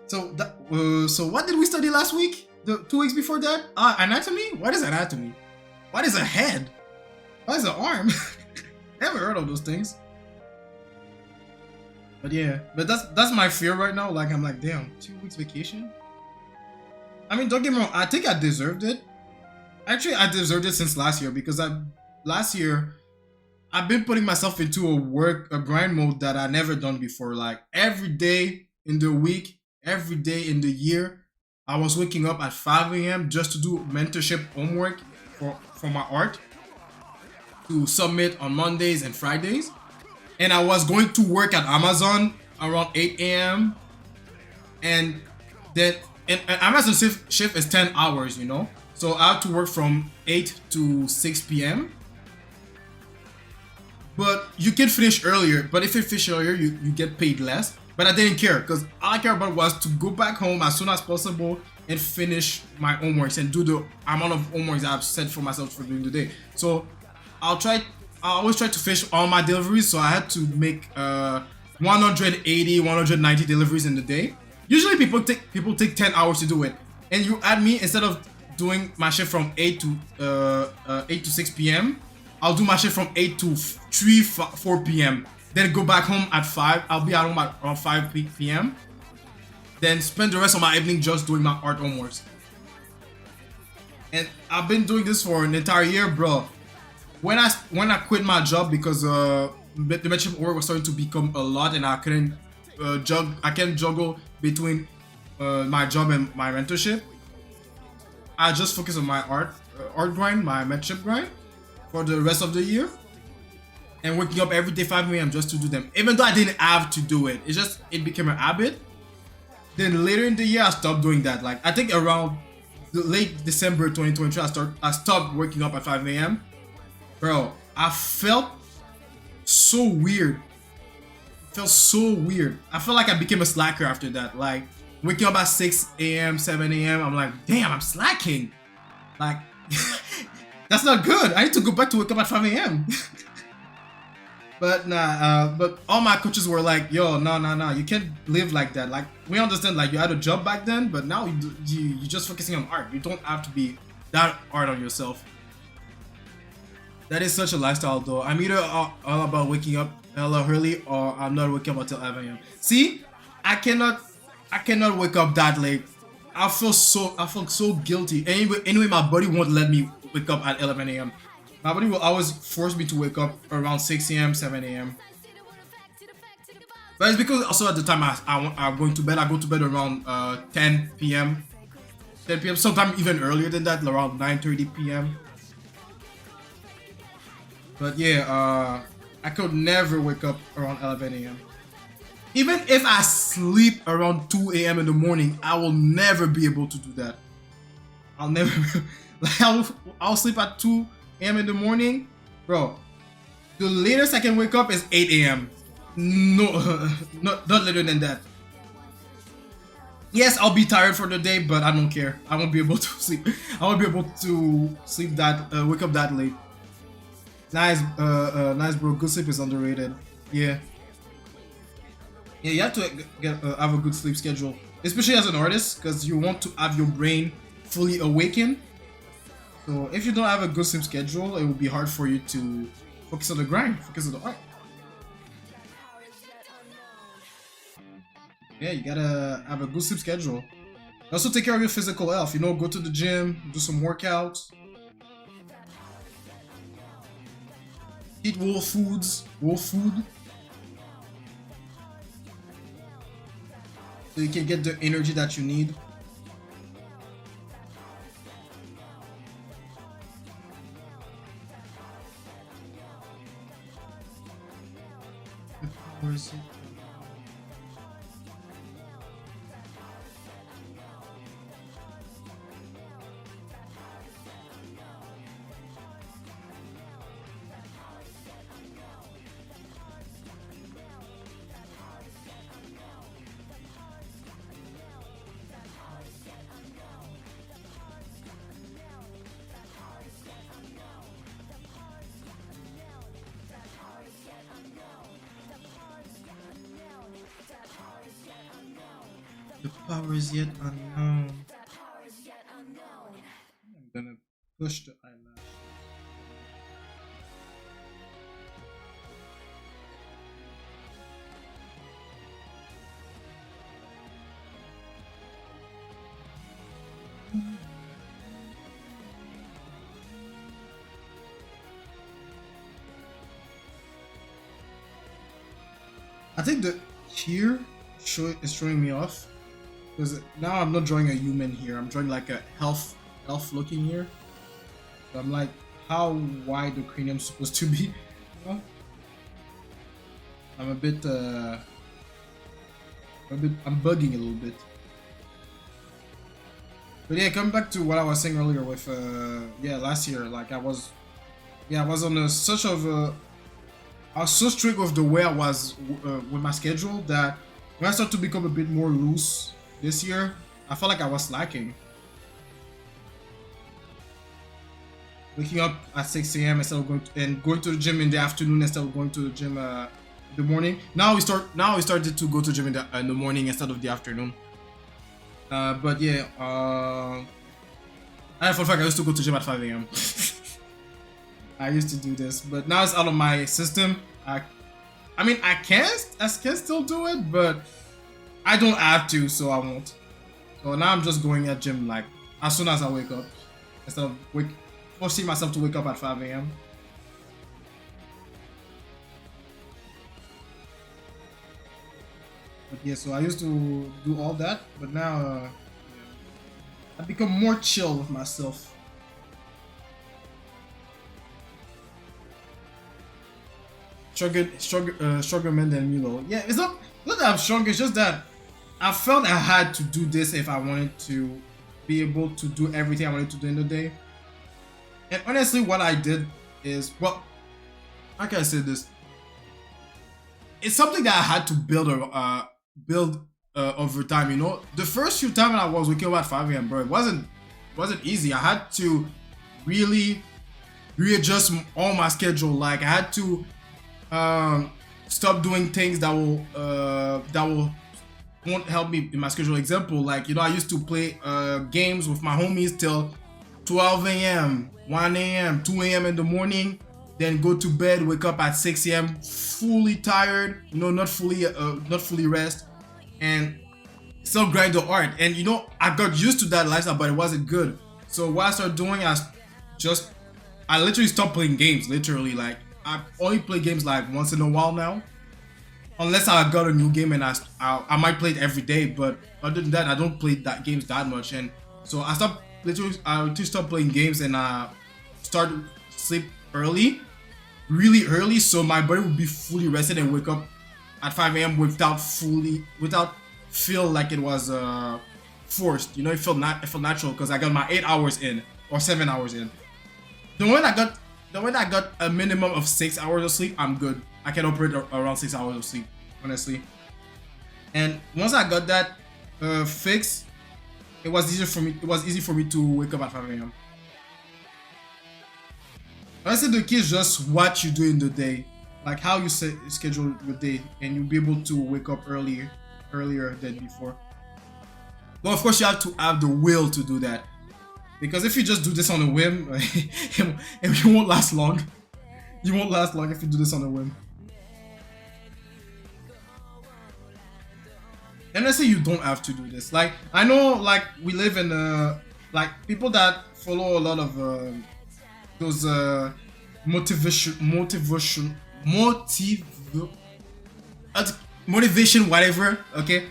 So what did we study last week? The 2 weeks before that? Anatomy? What is anatomy? What is a head? What is an arm? Never heard of those things. But yeah, but that's my fear right now. Like I'm like, damn, 2 weeks vacation. I mean, don't get me wrong. I think I deserved it. Actually, I deserved it since last year because last year I've been putting myself into a grind mode that I never done before. Like every day in the week, every day in the year, I was waking up at 5 a.m. just to do mentorship homework for my art, to submit on Mondays and Fridays. And I was going to work at Amazon around 8 a.m. And then Amazon shift is 10 hours, you know. So I have to work from 8 to 6 p.m. But you can finish earlier. But if you finish earlier, you get paid less. But I didn't care because all I care about was to go back home as soon as possible and finish my homeworks and do the amount of homeworks I've set for myself for during the day. So I always try to finish all my deliveries, so I had to make 180, 190 deliveries in the day. Usually people take 10 hours to do it, and you add me, instead of doing my shift from 8 to 6 p.m. I'll do my shift from 8 to 4 p.m. Then go back home at 5. I'll be at home at around 5 p.m. Then spend the rest of my evening just doing my art homeworks. And I've been doing this for an entire year, bro. When I quit my job because the mentorship work was starting to become a lot and I couldn't juggle between my job and my mentorship, I just focused on my art grind, my mentorship grind. for the rest of the year, and waking up every day 5 a.m. just to do them. Even though I didn't have to do it, it became a habit. Then later in the year, I stopped doing that. Like I think around the late December 2023, I stopped waking up at 5 a.m. Bro, I felt so weird. Felt so weird. I felt like I became a slacker after that. Like waking up at 6 a.m., 7 a.m. I'm like, damn, I'm slacking. Like that's not good. I need to go back to wake up at 5 a.m. But nah, but all my coaches were like, yo, no, you can't live like that. Like, we understand, like, you had a job back then, but now you're just focusing on art. You don't have to be that hard on yourself. That is such a lifestyle, though. I'm either all about waking up hella early, or I'm not waking up until 11 a.m. See, I cannot wake up that late. I feel so guilty. Anyway, my body won't let me wake up at 11 a.m. My body will always force me to wake up around 6 a.m., 7 a.m. But it's because also at the time I'm going to bed, I go to bed around 10 p.m. 10 p.m. Sometimes even earlier than that, around 9:30 p.m. But yeah, I could never wake up around 11 a.m. Even if I sleep around 2 a.m. in the morning, I will never be able to do that. I'll never, like I'll sleep at 2 a.m. in the morning, bro. The latest I can wake up is 8 a.m. No, not later than that. Yes, I'll be tired for the day, but I don't care. I won't be able to sleep. I won't be able to sleep that, wake up that late. Nice, nice, bro. Good sleep is underrated. Yeah, you have to have a good sleep schedule, especially as an artist, because you want to have your brain fully awakened. So if you don't have a good sleep schedule, it will be hard for you to focus on the grind, focus on the art. Yeah, you gotta have a good sleep schedule. Also take care of your physical health, you know, go to the gym, do some workouts. Eat whole food. So you can get the energy that you need. Where is it? The power is yet unknown. I'm gonna push the eyelash. I think the here is showing me off. Because now I'm not drawing a human here, I'm drawing like a elf looking here. So I'm like, how wide the cranium supposed to be? You know? I'm bugging a little bit. But yeah, coming back to what I was saying earlier with last year, like I was on a such of a, I was so strict with the way I was with my schedule that when I started to become a bit more loose this year, I felt like I was slacking. Waking up at 6 a.m. instead of going to the gym in the afternoon instead of going to the gym in the morning. Now we started to go to the gym in the morning instead of the afternoon. But yeah, I for a fact I used to go to the gym at 5 a.m. I used to do this, but now it's out of my system. I mean, I can still do it, but I don't have to, so I won't. So now I'm just going at gym like as soon as I wake up, instead of forcing myself to wake up at 5 a.m. But yeah, so I used to do all that, but now I've become more chill with myself. stronger man than Milo. Yeah, it's not that I'm stronger. It's just that I felt I had to do this if I wanted to be able to do everything I wanted to do in the day. And honestly, what I did is, well, how can I say this? It's something that I had to build over time. You know, the first few times I was waking up at 5 a.m., bro, it wasn't easy. I had to really readjust all my schedule. Like I had to stop doing things that will won't help me in my schedule. Example, like, you know, I used to play games with my homies till 12 a.m., 1 a.m., 2 a.m. in the morning, then go to bed, wake up at 6 a.m. fully tired, you know, not fully rest, and still grind the art. And you know, I got used to that lifestyle, but it wasn't good. So what I started doing, I literally stopped playing games. Literally, like I only play games like once in a while now, unless I got a new game and I might play it every day. But other than that, I don't play that games that much. And so I literally stopped playing games, and start sleep early, really early, so my body would be fully rested and wake up at 5 a.m. without feel like it was forced. You know, it felt natural because I got my 8 hours in or 7 hours in. The when I got a minimum of 6 hours of sleep, I'm good. I can operate around 6 hours of sleep, honestly. And once I got that fixed, it was easy for me to wake up at 5 a.m. Honestly, the key is just what you do in the day, like how you schedule your day, and you'll be able to wake up earlier than before. But of course, you have to have the will to do that, because if you just do this on a whim, it won't last long. You won't last long if you do this on a whim. And I say you don't have to do this. Like, I know, like, we live in like people that follow a lot of those motivation whatever, okay.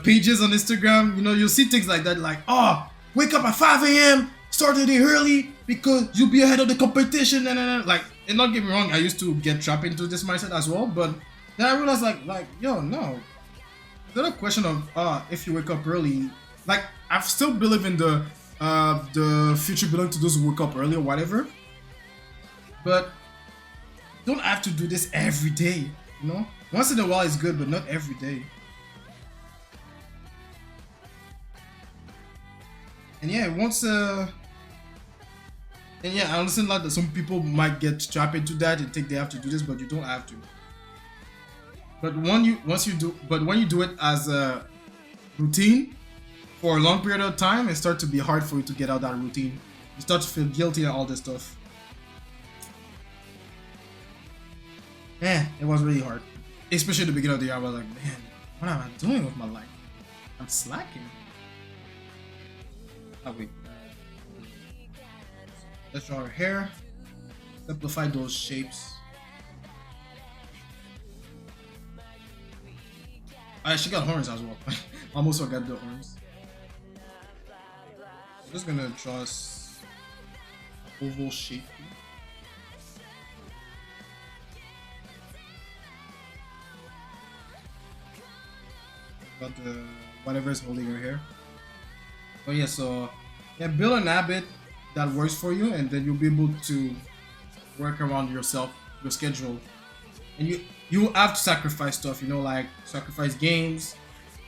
Pages on Instagram, you know, you'll see things like that, like, oh, wake up at 5 a.m, start the day early because you'll be ahead of the competition, and like, and not get me wrong, I used to get trapped into this mindset as well, but then I realized, like, yo, no, it's not a question of if you wake up early. Like, I still believe in the future belong to those who wake up early or whatever, but don't have to do this every day, you know. Once in a while is good, but not every day. And yeah, I understand that some people might get trapped into that and think they have to do this, but you don't have to. But when you do it as a routine for a long period of time, it starts to be hard for you to get out that routine. You start to feel guilty and all this stuff. Man, it was really hard. Especially at the beginning of the year, I was like, man, what am I doing with my life? I'm slacking. Oh wait. Let's draw our hair. Simplify those shapes. She got horns as well. I almost forgot the horns. I'm just gonna draw an oval shape. Got the whatever is holding your hair. Oh yeah, so yeah, build an habit that works for you, and then you'll be able to work around yourself, your schedule, and you have to sacrifice stuff, you know, like sacrifice games,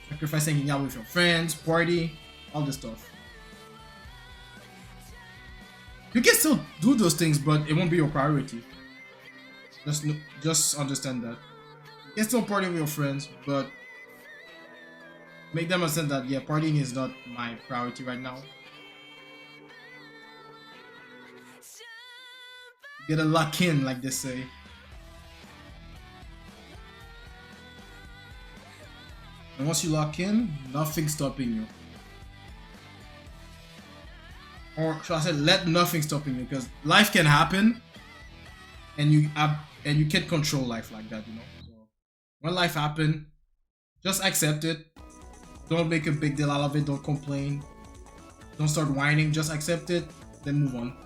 sacrifice hanging out with your friends, party, all this stuff. You can still do those things, but it won't be your priority. Just understand that. You can still party with your friends, but make them understand that, yeah, partying is not my priority right now. You gotta lock in, like they say. And once you lock in, nothing's stopping you. Or should I say, let nothing stopping you, because life can happen, and you can't control life like that, you know. So when life happens, just accept it. Don't make a big deal out of it. Don't complain. Don't start whining. Just accept it, then move on.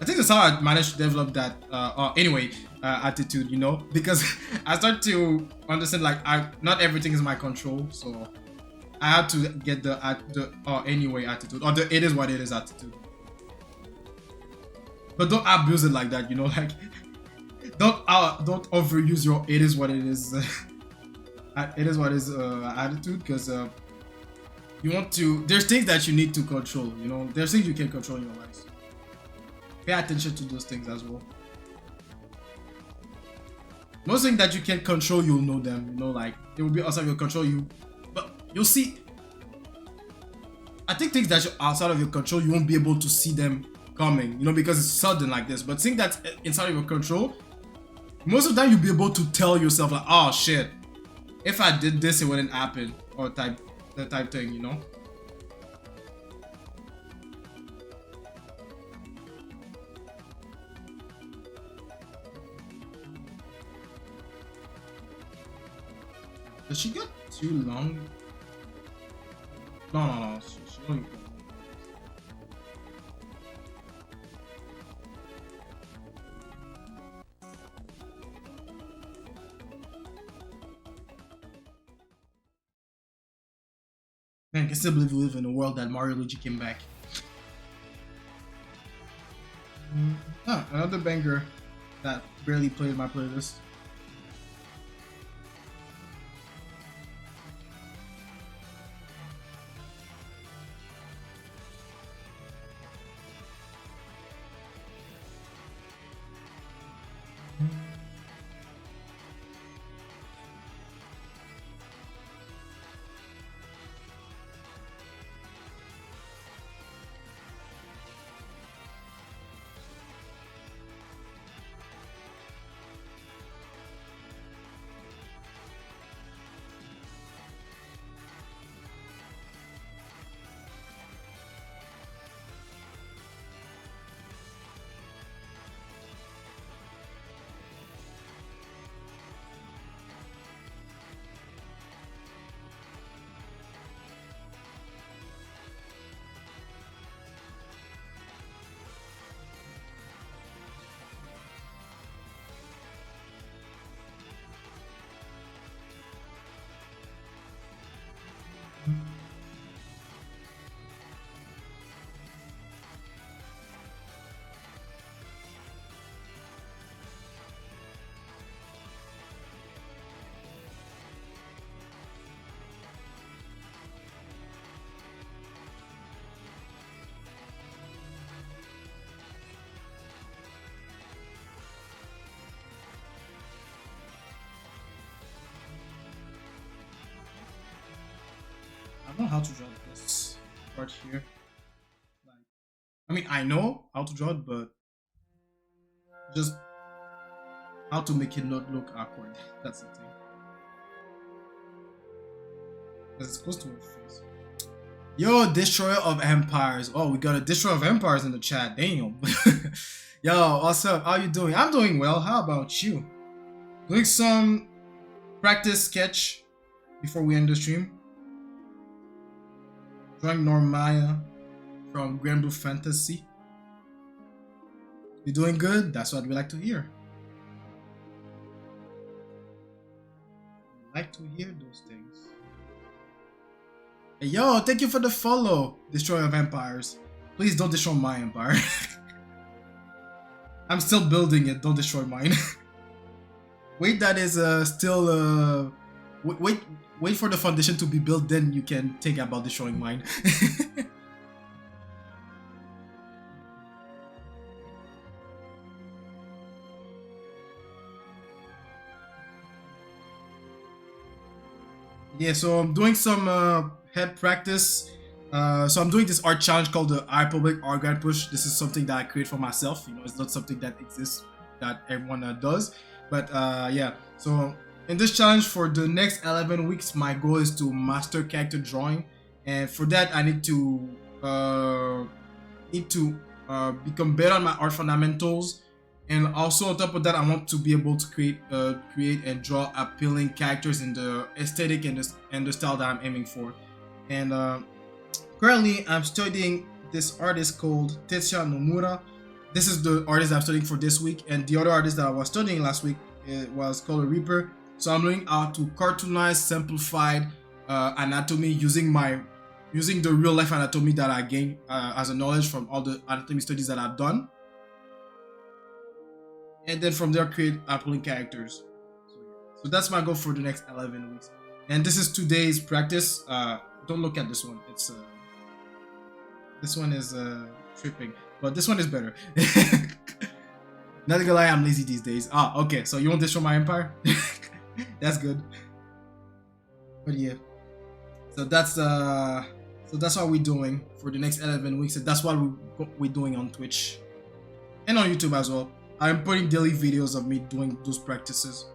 I think that's how I managed to develop that attitude, you know, because I start to understand like I not everything is my control, so I had to get the anyway attitude or the it is what it is attitude. But don't abuse it like that, you know, like don't overuse your it is what it is it is what is attitude because you want to there's things that you need to control, you know, there's things you can control in your life. Pay attention to those things as well. Most things that you can control, you'll know them, you know, like it will be outside of your control, but you'll see. I think things that are outside of your control, you won't be able to see them coming, you know, because it's sudden like this. But things that's inside of your control, most of the time you'll be able to tell yourself like, oh shit, if I did this, it wouldn't happen, or that type thing, you know. Does she get too long? No. She only. Man, I can still believe we live in a world that Mario Luigi came back. Another banger that barely played my playlist. I don't know how to draw this part here. Like, I mean, I know how to draw it, but just how to make it not look awkward. That's the thing. Because it's close to her face. Yo, Destroyer of Empires. Oh, we got a Destroyer of Empires in the chat. Damn. Yo, what's up? How you doing? I'm doing well. How about you? Doing some practice sketch before we end the stream. Drawing Normaya from Grand Blue Fantasy. You doing good? That's what we like to hear. We like to hear those things. Hey, yo, thank you for the follow, Destroyer of Empires. Please don't destroy my empire. I'm still building it. Don't destroy mine. Wait, that is still wait for the foundation to be built, then you can think about destroying mine. Yeah, so I'm doing some head practice. So I'm doing this art challenge called the Republic Art Grand Push. This is something that I create for myself. You know, it's not something that exists that everyone does. But yeah, so in this challenge for the next 11 weeks, my goal is to master character drawing, and for that I need to become better on my art fundamentals, and also on top of that I want to be able to create and draw appealing characters in the aesthetic and the style that I'm aiming for. And currently I'm studying this artist called Tetsuya Nomura. this is the artist I'm studying for this week, and the other artist that I was studying last week, it was called a Reaper. So I'm learning how to cartoonize simplified anatomy using the real life anatomy that I gained as a knowledge from all the anatomy studies that I've done, and then from there create appealing characters. So that's my goal for the next 11 weeks. And this is today's practice. Don't look at this one. This one is tripping, but this one is better. Not gonna lie, I'm lazy these days. Ah, okay. So you want this from my empire? That's good. But yeah, so that's what we're doing for the next 11 weeks. And that's what we're doing on Twitch and on YouTube as well. I'm putting daily videos of me doing those practices.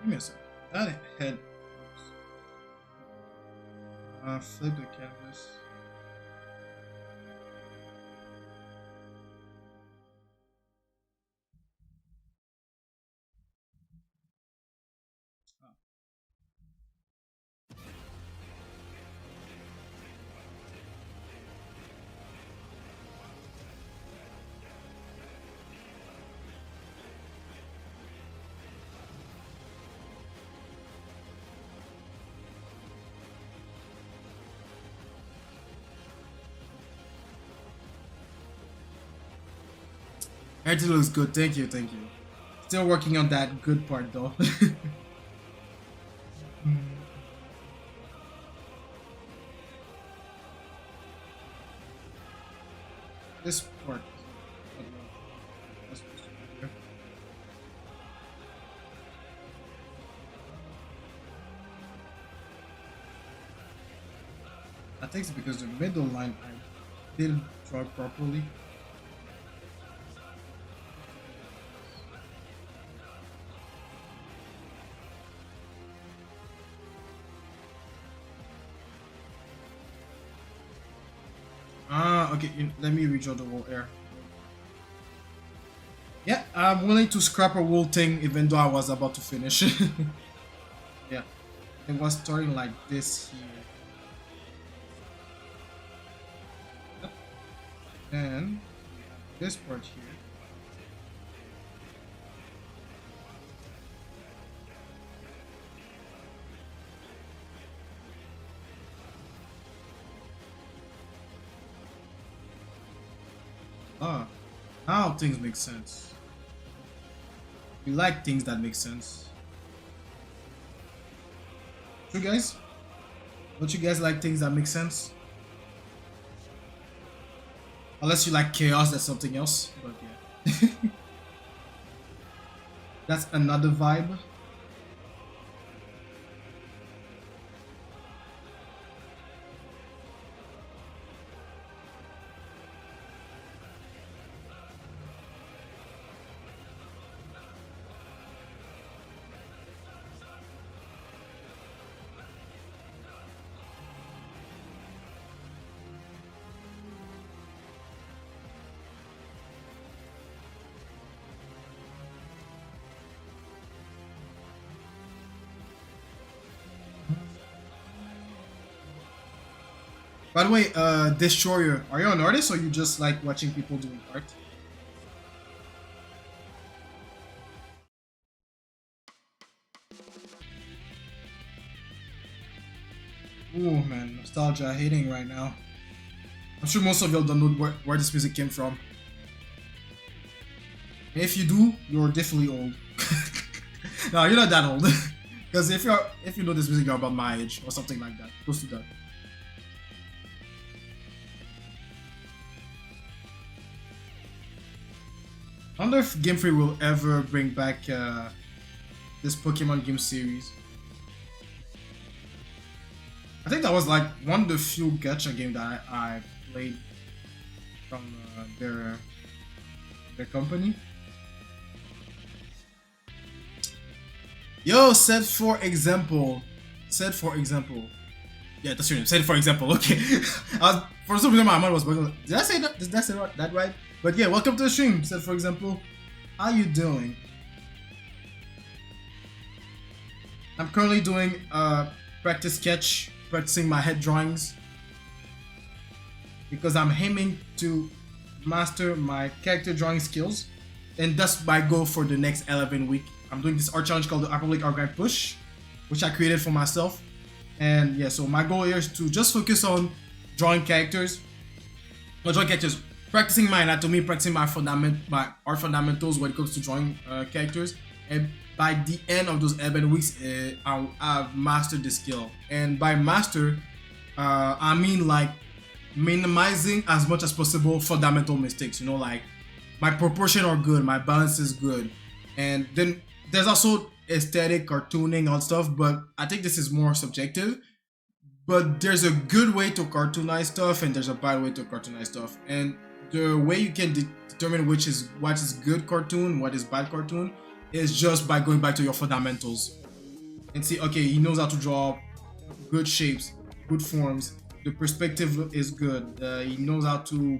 Give me a second. That head. Flip the canvas. Everything looks good. Thank you, thank you. Still working on that good part though. This part. I think it's because the middle line I didn't draw properly. Okay, let me redraw the whole air. Yeah, I'm willing to scrap a whole thing even though I was about to finish. Yeah, it was starting like this here. Yep. And this part here. Ah, now things make sense. We like things that make sense. True, guys? Don't you guys like things that make sense? Unless you like chaos, that's something else. But yeah. That's another vibe. By the way, Destroyer, are you an artist or you just like watching people doing art? Ooh man, nostalgia hating right now. I'm sure most of y'all don't know where this music came from. And if you do, you're definitely old. No, you're not that old. Because if you know this music, you're about my age or something like that, close to that. I wonder if Game Freak will ever bring back this Pokemon game series. I think that was like one of the few gacha games that I played from their company. Yo, said for example. Said for example. Yeah, that's your name. Said for example. Okay. For some reason my mind was bugging. Did I say that? Did I say that right? But yeah, welcome to the stream. Said for example. How you doing? I'm currently doing practice sketch, practicing my head drawings because I'm aiming to master my character drawing skills, and that's my goal for the next 11 week. I'm doing this art challenge called the Republic Art Guide Push, which I created for myself. And yeah, so my goal here is to just focus on drawing characters, not drawing characters, practicing my anatomy, practicing my art fundamentals when it comes to drawing characters. And by the end of those 11 weeks, I've mastered the skill. And by master, I mean like minimizing as much as possible fundamental mistakes. You know, like my proportion are good, my balance is good, and then there's also aesthetic, cartooning, all stuff. But I think this is more subjective. But there's a good way to cartoonize stuff, and there's a bad way to cartoonize stuff. And the way you can determine what is good cartoon, what is bad cartoon, is just by going back to your fundamentals and see, okay, he knows how to draw good shapes, good forms. The perspective is good. He knows how to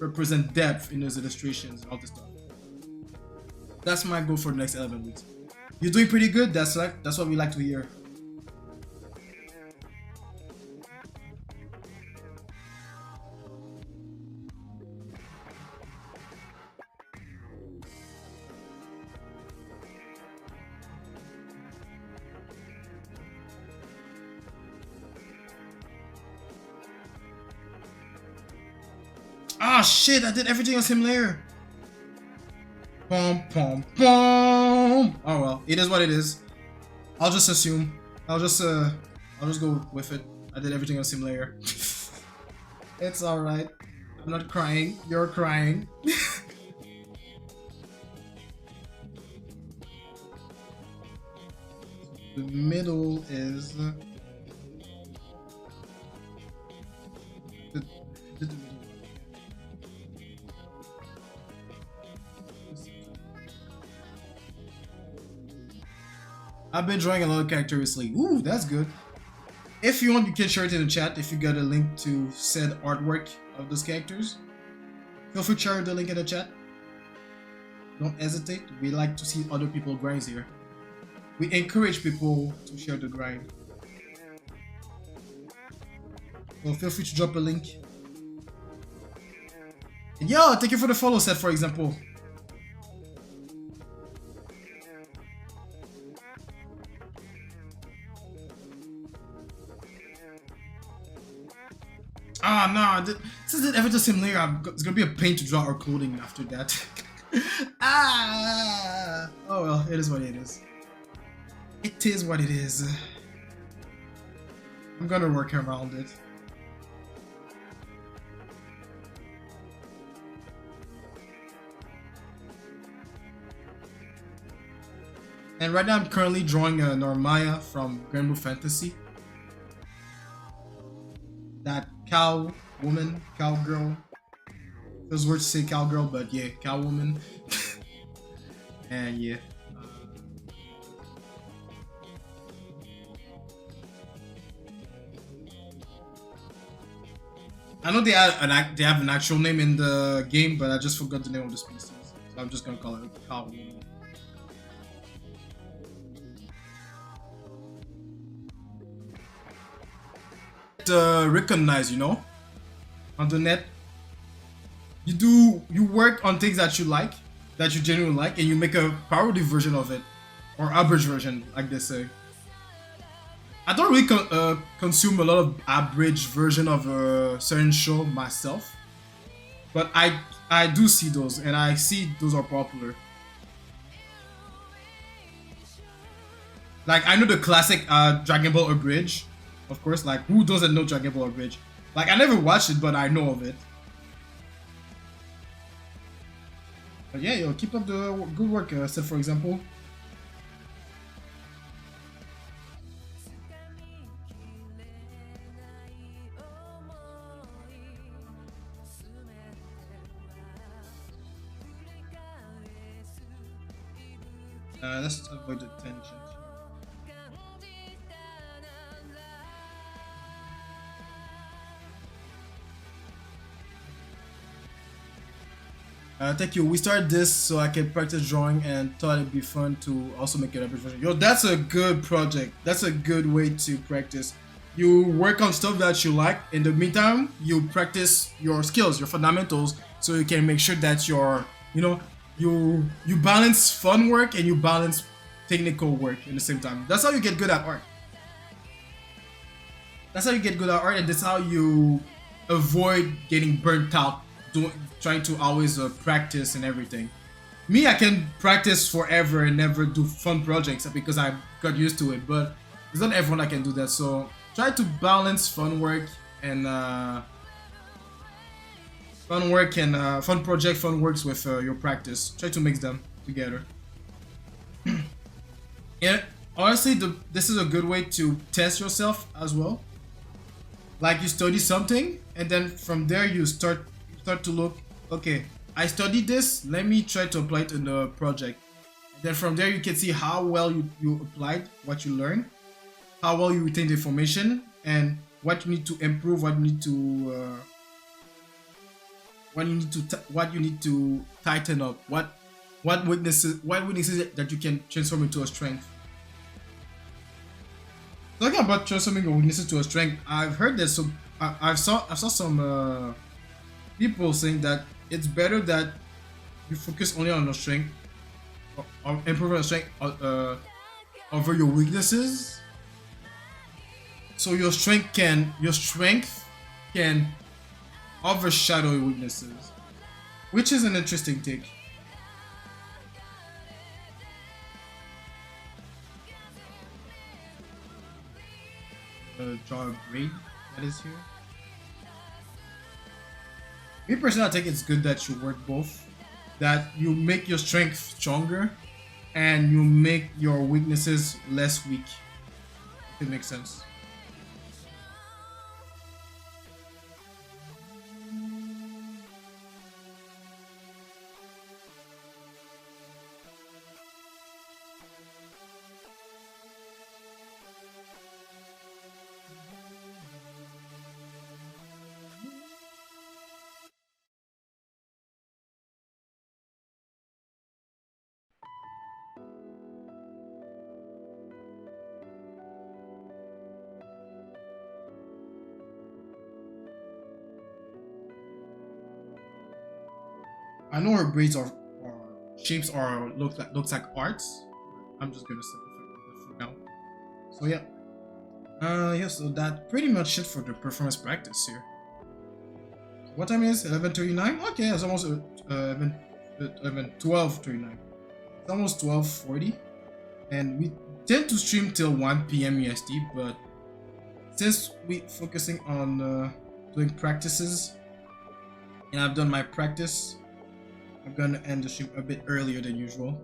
represent depth in his illustrations and all this stuff. That's my goal for the next 11 weeks. You're doing pretty good. That's what we like to hear. Ah shit! I did everything on same layer. Pom pom pom. Oh well, it is what it is. I'll just assume. I'll just go with it. I did everything on same layer. It's alright. I'm not crying. You're crying. The middle is the middle. I've been drawing a lot of characters recently. Ooh, that's good. If you want, you can share it in the chat if you got a link to said artwork of those characters. Feel free to share the link in the chat. Don't hesitate. We like to see other people grinds here. We encourage people to share the grind. So feel free to drop a link. And yo, thank you for the follow set, for example. Ah, no, this isn't ever the same layer. It's gonna be a pain to draw our clothing after that. Oh well, it is what it is. It is what it is. I'm gonna work around it. And right now I'm currently drawing a Normaya from Grand Blue Fantasy. That cow woman, cowgirl. It was weird to say cowgirl, but yeah, cow woman. And yeah. I know they have an actual name in the game, but I just forgot the name of the species. So I'm just gonna call it cow woman. Recognize, you know, on the net. You work on things that you like, that you genuinely like, and you make a parody version of it, or average version, like they say. I don't really consume a lot of average version of a certain show myself, but I do see those, and I see those are popular. Like I know the classic Dragon Ball Abridged. Of course, like who doesn't know Dragon Ball Bridge? Like I never watched it, but I know of it. But yeah, yo, keep up the good work, Seth, for example. Let's avoid the tension. Thank you. We started this so I can practice drawing and thought it'd be fun to also make it a version. Yo, that's a good project. That's a good way to practice. You work on stuff that you like. In the meantime, you practice your skills, your fundamentals, so you can make sure that you know, you balance fun work and you balance technical work in the same time. That's how you get good at art. That's how you get good at art, and that's how you avoid getting burnt out doing trying to always practice and everything. Me, I can practice forever and never do fun projects because I got used to it, but it's not everyone that can do that. So try to balance and fun project, fun works with your practice. Try to mix them together. Yeah, honestly, this is a good way to test yourself as well. Like you study something, and then from there you start to look. Okay, I studied this. Let me try to apply it in the project. And then from there you can see how well you applied what you learned, how well you retain the information, and what you need to improve, what you need to tighten up, what weaknesses that you can transform into a strength. Talking about transforming your weaknesses to a strength, I've heard that some I saw some people saying that it's better that you focus only on your strength or improving your strength over your weaknesses, so your strength can overshadow your weaknesses, which is an interesting take. Draw a braid that is here. Me personally, I think it's good that you work both. That you make your strength stronger, and you make your weaknesses less weak. If it makes sense. I know her braids are shapes are looks like arts. I'm just gonna simplify it for now. So yeah. Yeah, so that pretty much it for the performance practice here. What time is 11:39? Okay, it's almost 12:39. It's almost 12:40, and we tend to stream till 1 p.m. EST. But since we focusing on doing practices, and I've done my practice, I'm gonna end the stream a bit earlier than usual.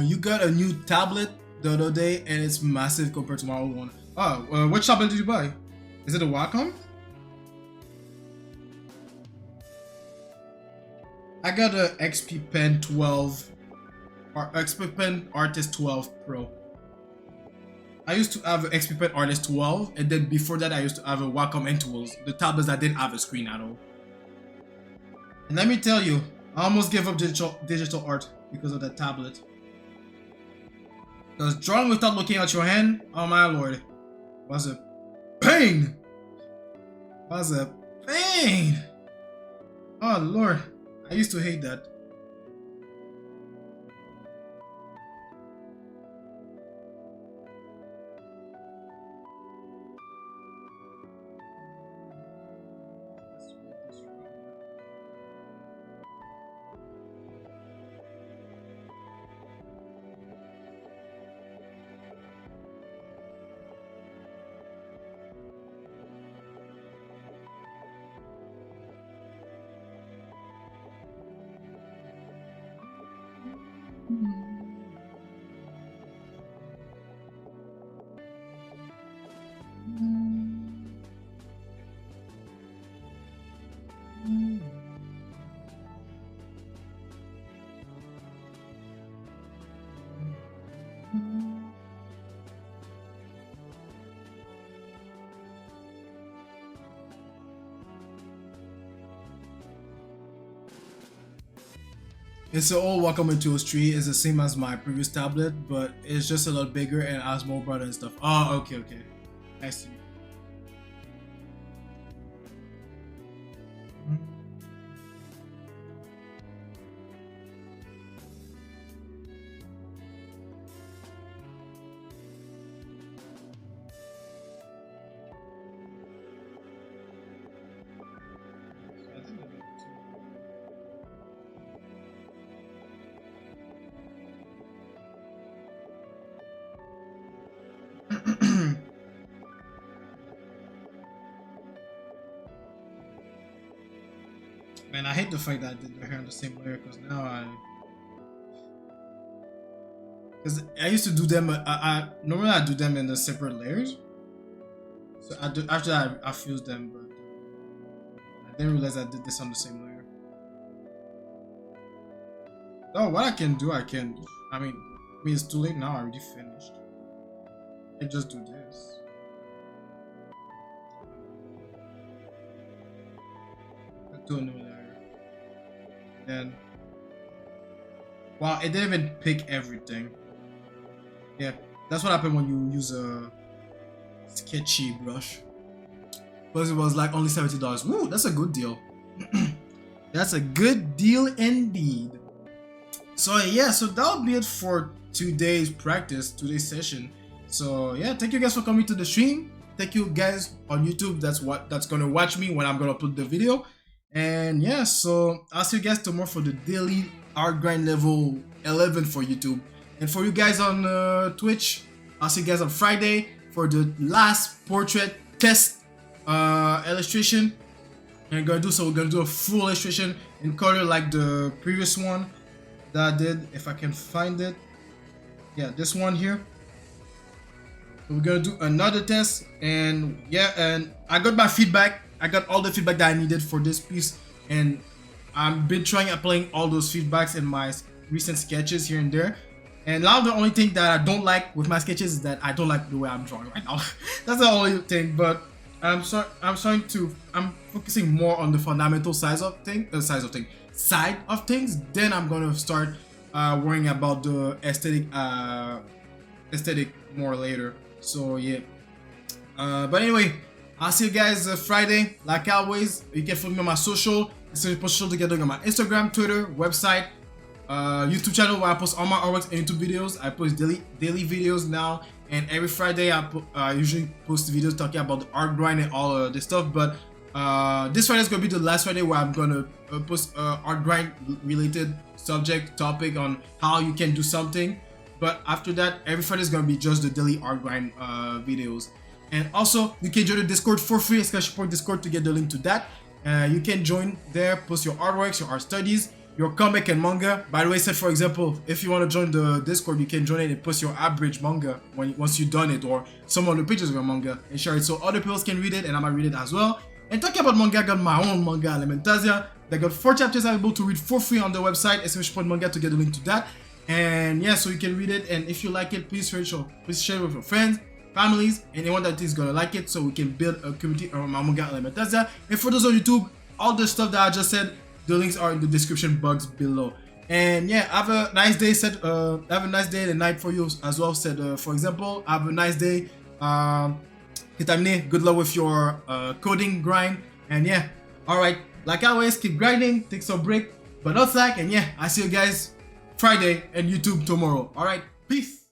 You got a new tablet the other day, and it's massive compared to my old one. Oh, which tablet did you buy? Is it a Wacom? I got a XP Pen 12 or XP Pen Artist 12 Pro. I used to have an XP Pen Artist 12, and then before that, I used to have a Wacom N tools, the tablets that didn't have a screen at all. And let me tell you, I almost gave up digital art because of that tablet. Because drawing without looking at your hand, oh my lord, was a pain. Was a pain. Oh lord, I used to hate that. It's an old Wacom 203. It's the same as my previous tablet, but it's just a lot bigger and has more buttons and stuff. Oh, okay, okay. I see. Man, I hate the fact that I did my hair on the same layer because now because I used to do them. I normally I do them in the separate layers. So I do after I fused them, but I didn't realize I did this on the same layer. Oh, what I can do, I can. I mean, it's too late now. I already finished. I just do this. I do a new layer. Then, wow, it didn't even pick everything. Yeah, that's what happened when you use a sketchy brush. Plus, it was like only $70. Woo, that's a good deal. That's a good deal indeed. So yeah, so that'll be it for today's practice, today's session. So yeah, thank you guys for coming to the stream. Thank you guys on YouTube. That's gonna watch me when I'm gonna upload the video. And yeah, so I'll see you guys tomorrow for the daily art grind level 11 for YouTube. And for you guys on Twitch, I'll see you guys on Friday for the last portrait test illustration. And we're gonna do a full illustration in color like the previous one that I did. If I can find it, yeah, this one here. So we're gonna do another test, and yeah, and I got my feedback. I got all the feedback that I needed for this piece, and I've been trying applying all those feedbacks in my recent sketches here and there. And now the only thing that I don't like with my sketches is that I don't like the way I'm drawing right now. That's the only thing. But I'm focusing more on the fundamental side of things. Then I'm gonna start worrying about the aesthetic more later. So yeah. But anyway, I'll see you guys Friday. Like always, you can follow me on my social. So we post together on my Instagram, Twitter, website, YouTube channel where I post all my artworks and YouTube videos. I post daily videos now, and every Friday I usually post videos talking about the art grind and all this stuff. But this Friday is gonna be the last Friday where I'm gonna post art grind related topic on how you can do something. But after that, every Friday is gonna be just the daily art grind videos. And also, you can join the Discord for free, /support Discord to get the link to that. You can join there, post your artworks, your art studies, your comic and manga. By the way, say for example, if you want to join the Discord, you can join it and post your average manga once you've done it, or some of the pictures of your manga and share it so other people can read it and I might read it as well. And talking about manga, I got my own manga, Elementasia. They got 4 chapters available to read for free on the website, /support manga to get the link to that. And yeah, so you can read it, and if you like it, please share it with your friends, families, anyone that is gonna like it, so we can build a community around my manga Elementasia. And for those on YouTube, all the stuff that I just said, the links are in the description box below. And yeah, have a nice day. Have a nice day and night for you as well. For example, have a nice day. Good luck with your coding grind. And yeah, all right. Like always, keep grinding. Take some break, but not slack. And yeah, I see you guys Friday and YouTube tomorrow. All right, peace.